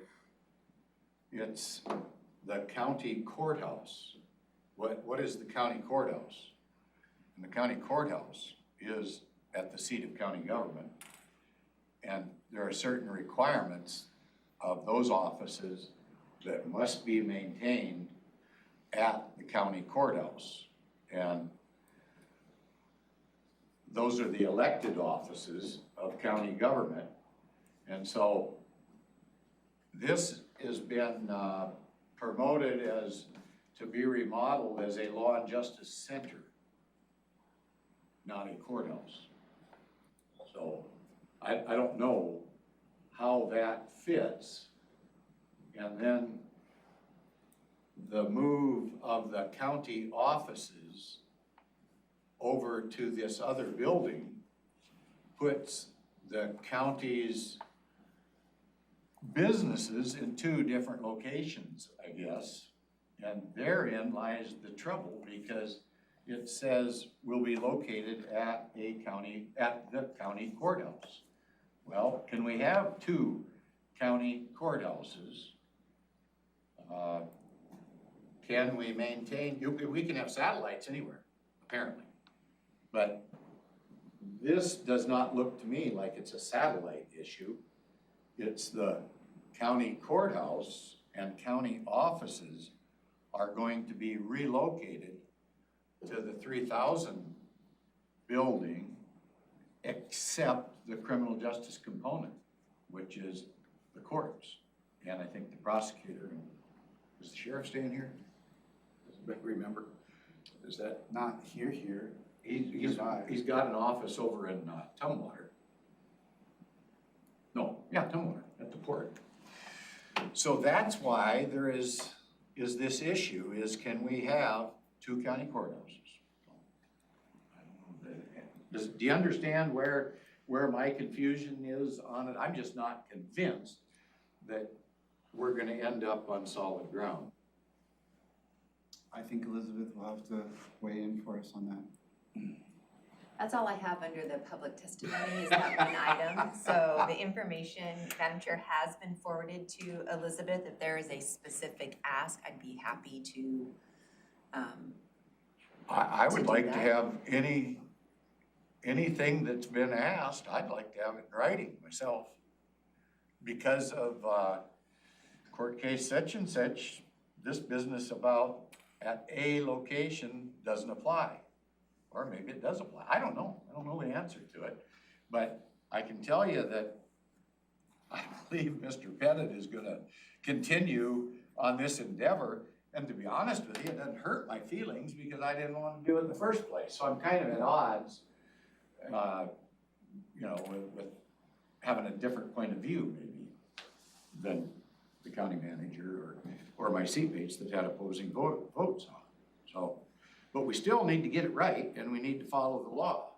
it's the county courthouse. What is the county courthouse? And the county courthouse is at the seat of county government. And there are certain requirements of those offices that must be maintained at the county courthouse. And those are the elected offices of county government. And so this has been promoted as to be remodeled as a law and justice center, not a courthouse. So I don't know how that fits. And then the move of the county offices over to this other building puts the county's businesses in 2 different locations, I guess. And therein lies the trouble, because it says will be located at the county courthouse. Well, can we have 2 county courthouses? Can we maintain, we can have satellites anywhere, apparently. But this does not look to me like it's a satellite issue. It's the county courthouse and county offices are going to be relocated to the 3000 building, except the criminal justice component, which is the courts. And I think the prosecutor, is the sheriff staying here? Does anybody remember? Is that? Not here. He's got an office over in Tumwater. No, yeah, Tumwater, at the port. So that's why there is this issue, is can we have 2 county courthouses? Do you understand where my confusion is on it? I'm just not convinced that we're gonna end up on solid ground. I think Elizabeth will have to weigh in for us on that. That's all I have under the public testimony is that one item. So the information, Madam Chair, has been forwarded to Elizabeth. If there is a specific ask, I'd be happy to I would like to that. have anything that's been asked, I'd like to have it in writing myself. Because of court case such and such, this business about at a location doesn't apply. Or maybe it does apply. I don't know. I don't know the answer to it. But I can tell you that I believe Mr. Pettit is gonna continue on this endeavor. And to be honest with you, it doesn't hurt my feelings because I didn't want to do it in the first place. So I'm kind of at odds, with having a different point of view maybe than the county manager or my seatmates that had opposing votes on. So, but we still need to get it right and we need to follow the law.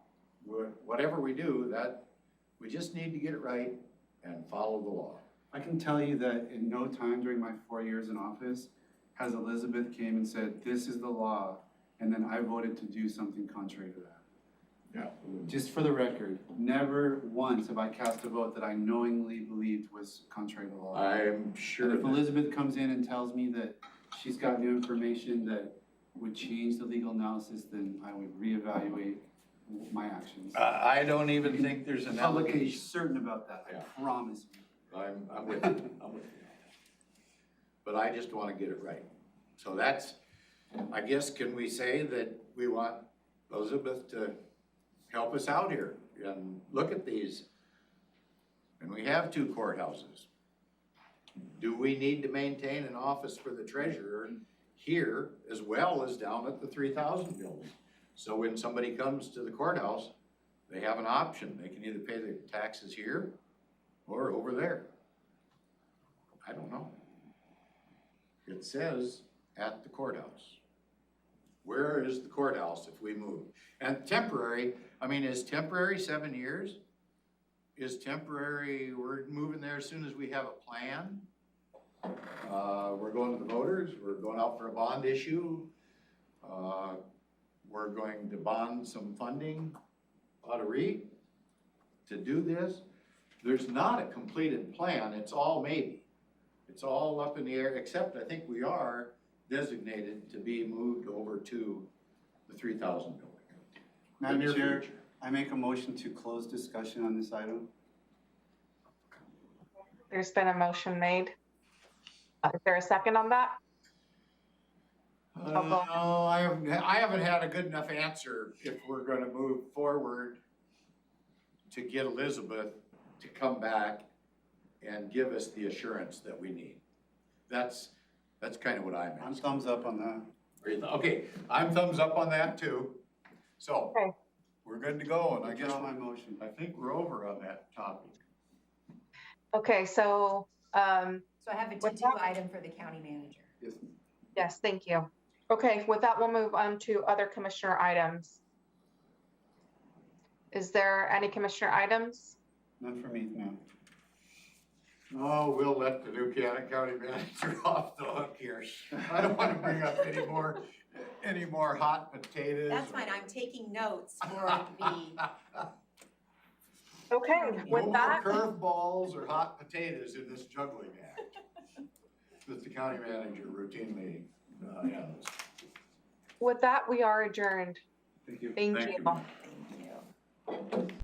Whatever we do, we just need to get it right and follow the law. I can tell you that in no time during my 4 years in office has Elizabeth came and said, this is the law, and then I voted to do something contrary to that. Yeah. Just for the record, never once have I cast a vote that I knowingly believed was contrary to law. I'm sure. And if Elizabeth comes in and tells me that she's got new information that would change the legal analysis, then I would reevaluate my actions. I don't even think there's an Publicly allegation. certain about that, I promise you. I'm with you, I'm with you. But I just want to get it right. So that's, I guess, can we say that we want Elizabeth to help us out here and look at these? And we have 2 courthouses. Do we need to maintain an office for the treasurer here as well as down at the 3000 building? So when somebody comes to the courthouse, they have an option. They can either pay their taxes here or over there. I don't know. It says at the courthouse. Where is the courthouse if we move? And temporary, I mean, is temporary 7 years? Is temporary, we're moving there as soon as we have a plan? We're going to the voters, we're going out for a bond issue. We're going to bond some funding out of REIT to do this. There's not a completed plan, it's all maybe. It's all up in the air, except I think we are designated to be moved over to the 3000 building. Madam near Chair, future. I make a motion to close discussion on this item. There's been a motion made. Is there a second on that? No, I haven't had a good enough answer if we're gonna move forward to get Elizabeth to come back and give us the assurance that we need. That's kind of what I'm I'm asking. thumbs up on that. Okay, I'm thumbs up on that too. So, Okay. we're good to go, and I guess Withdraw my motion. I think we're over on that topic. Okay, so, So I have a What's to-do that? item for the county manager. Yes. yes, thank you. Okay, with that, we'll move on to other commissioner items. Is there any commissioner items? None for me, ma'am. Oh, we'll let the new county manager off the hook here. I don't want to bring up any more hot potatoes. That's fine, I'm taking notes for the, Okay, No with more that, curveballs or hot potatoes in this juggling act that the county manager routinely handles. with that, we are adjourned. Thank you. Thank Thank you. you. thank you.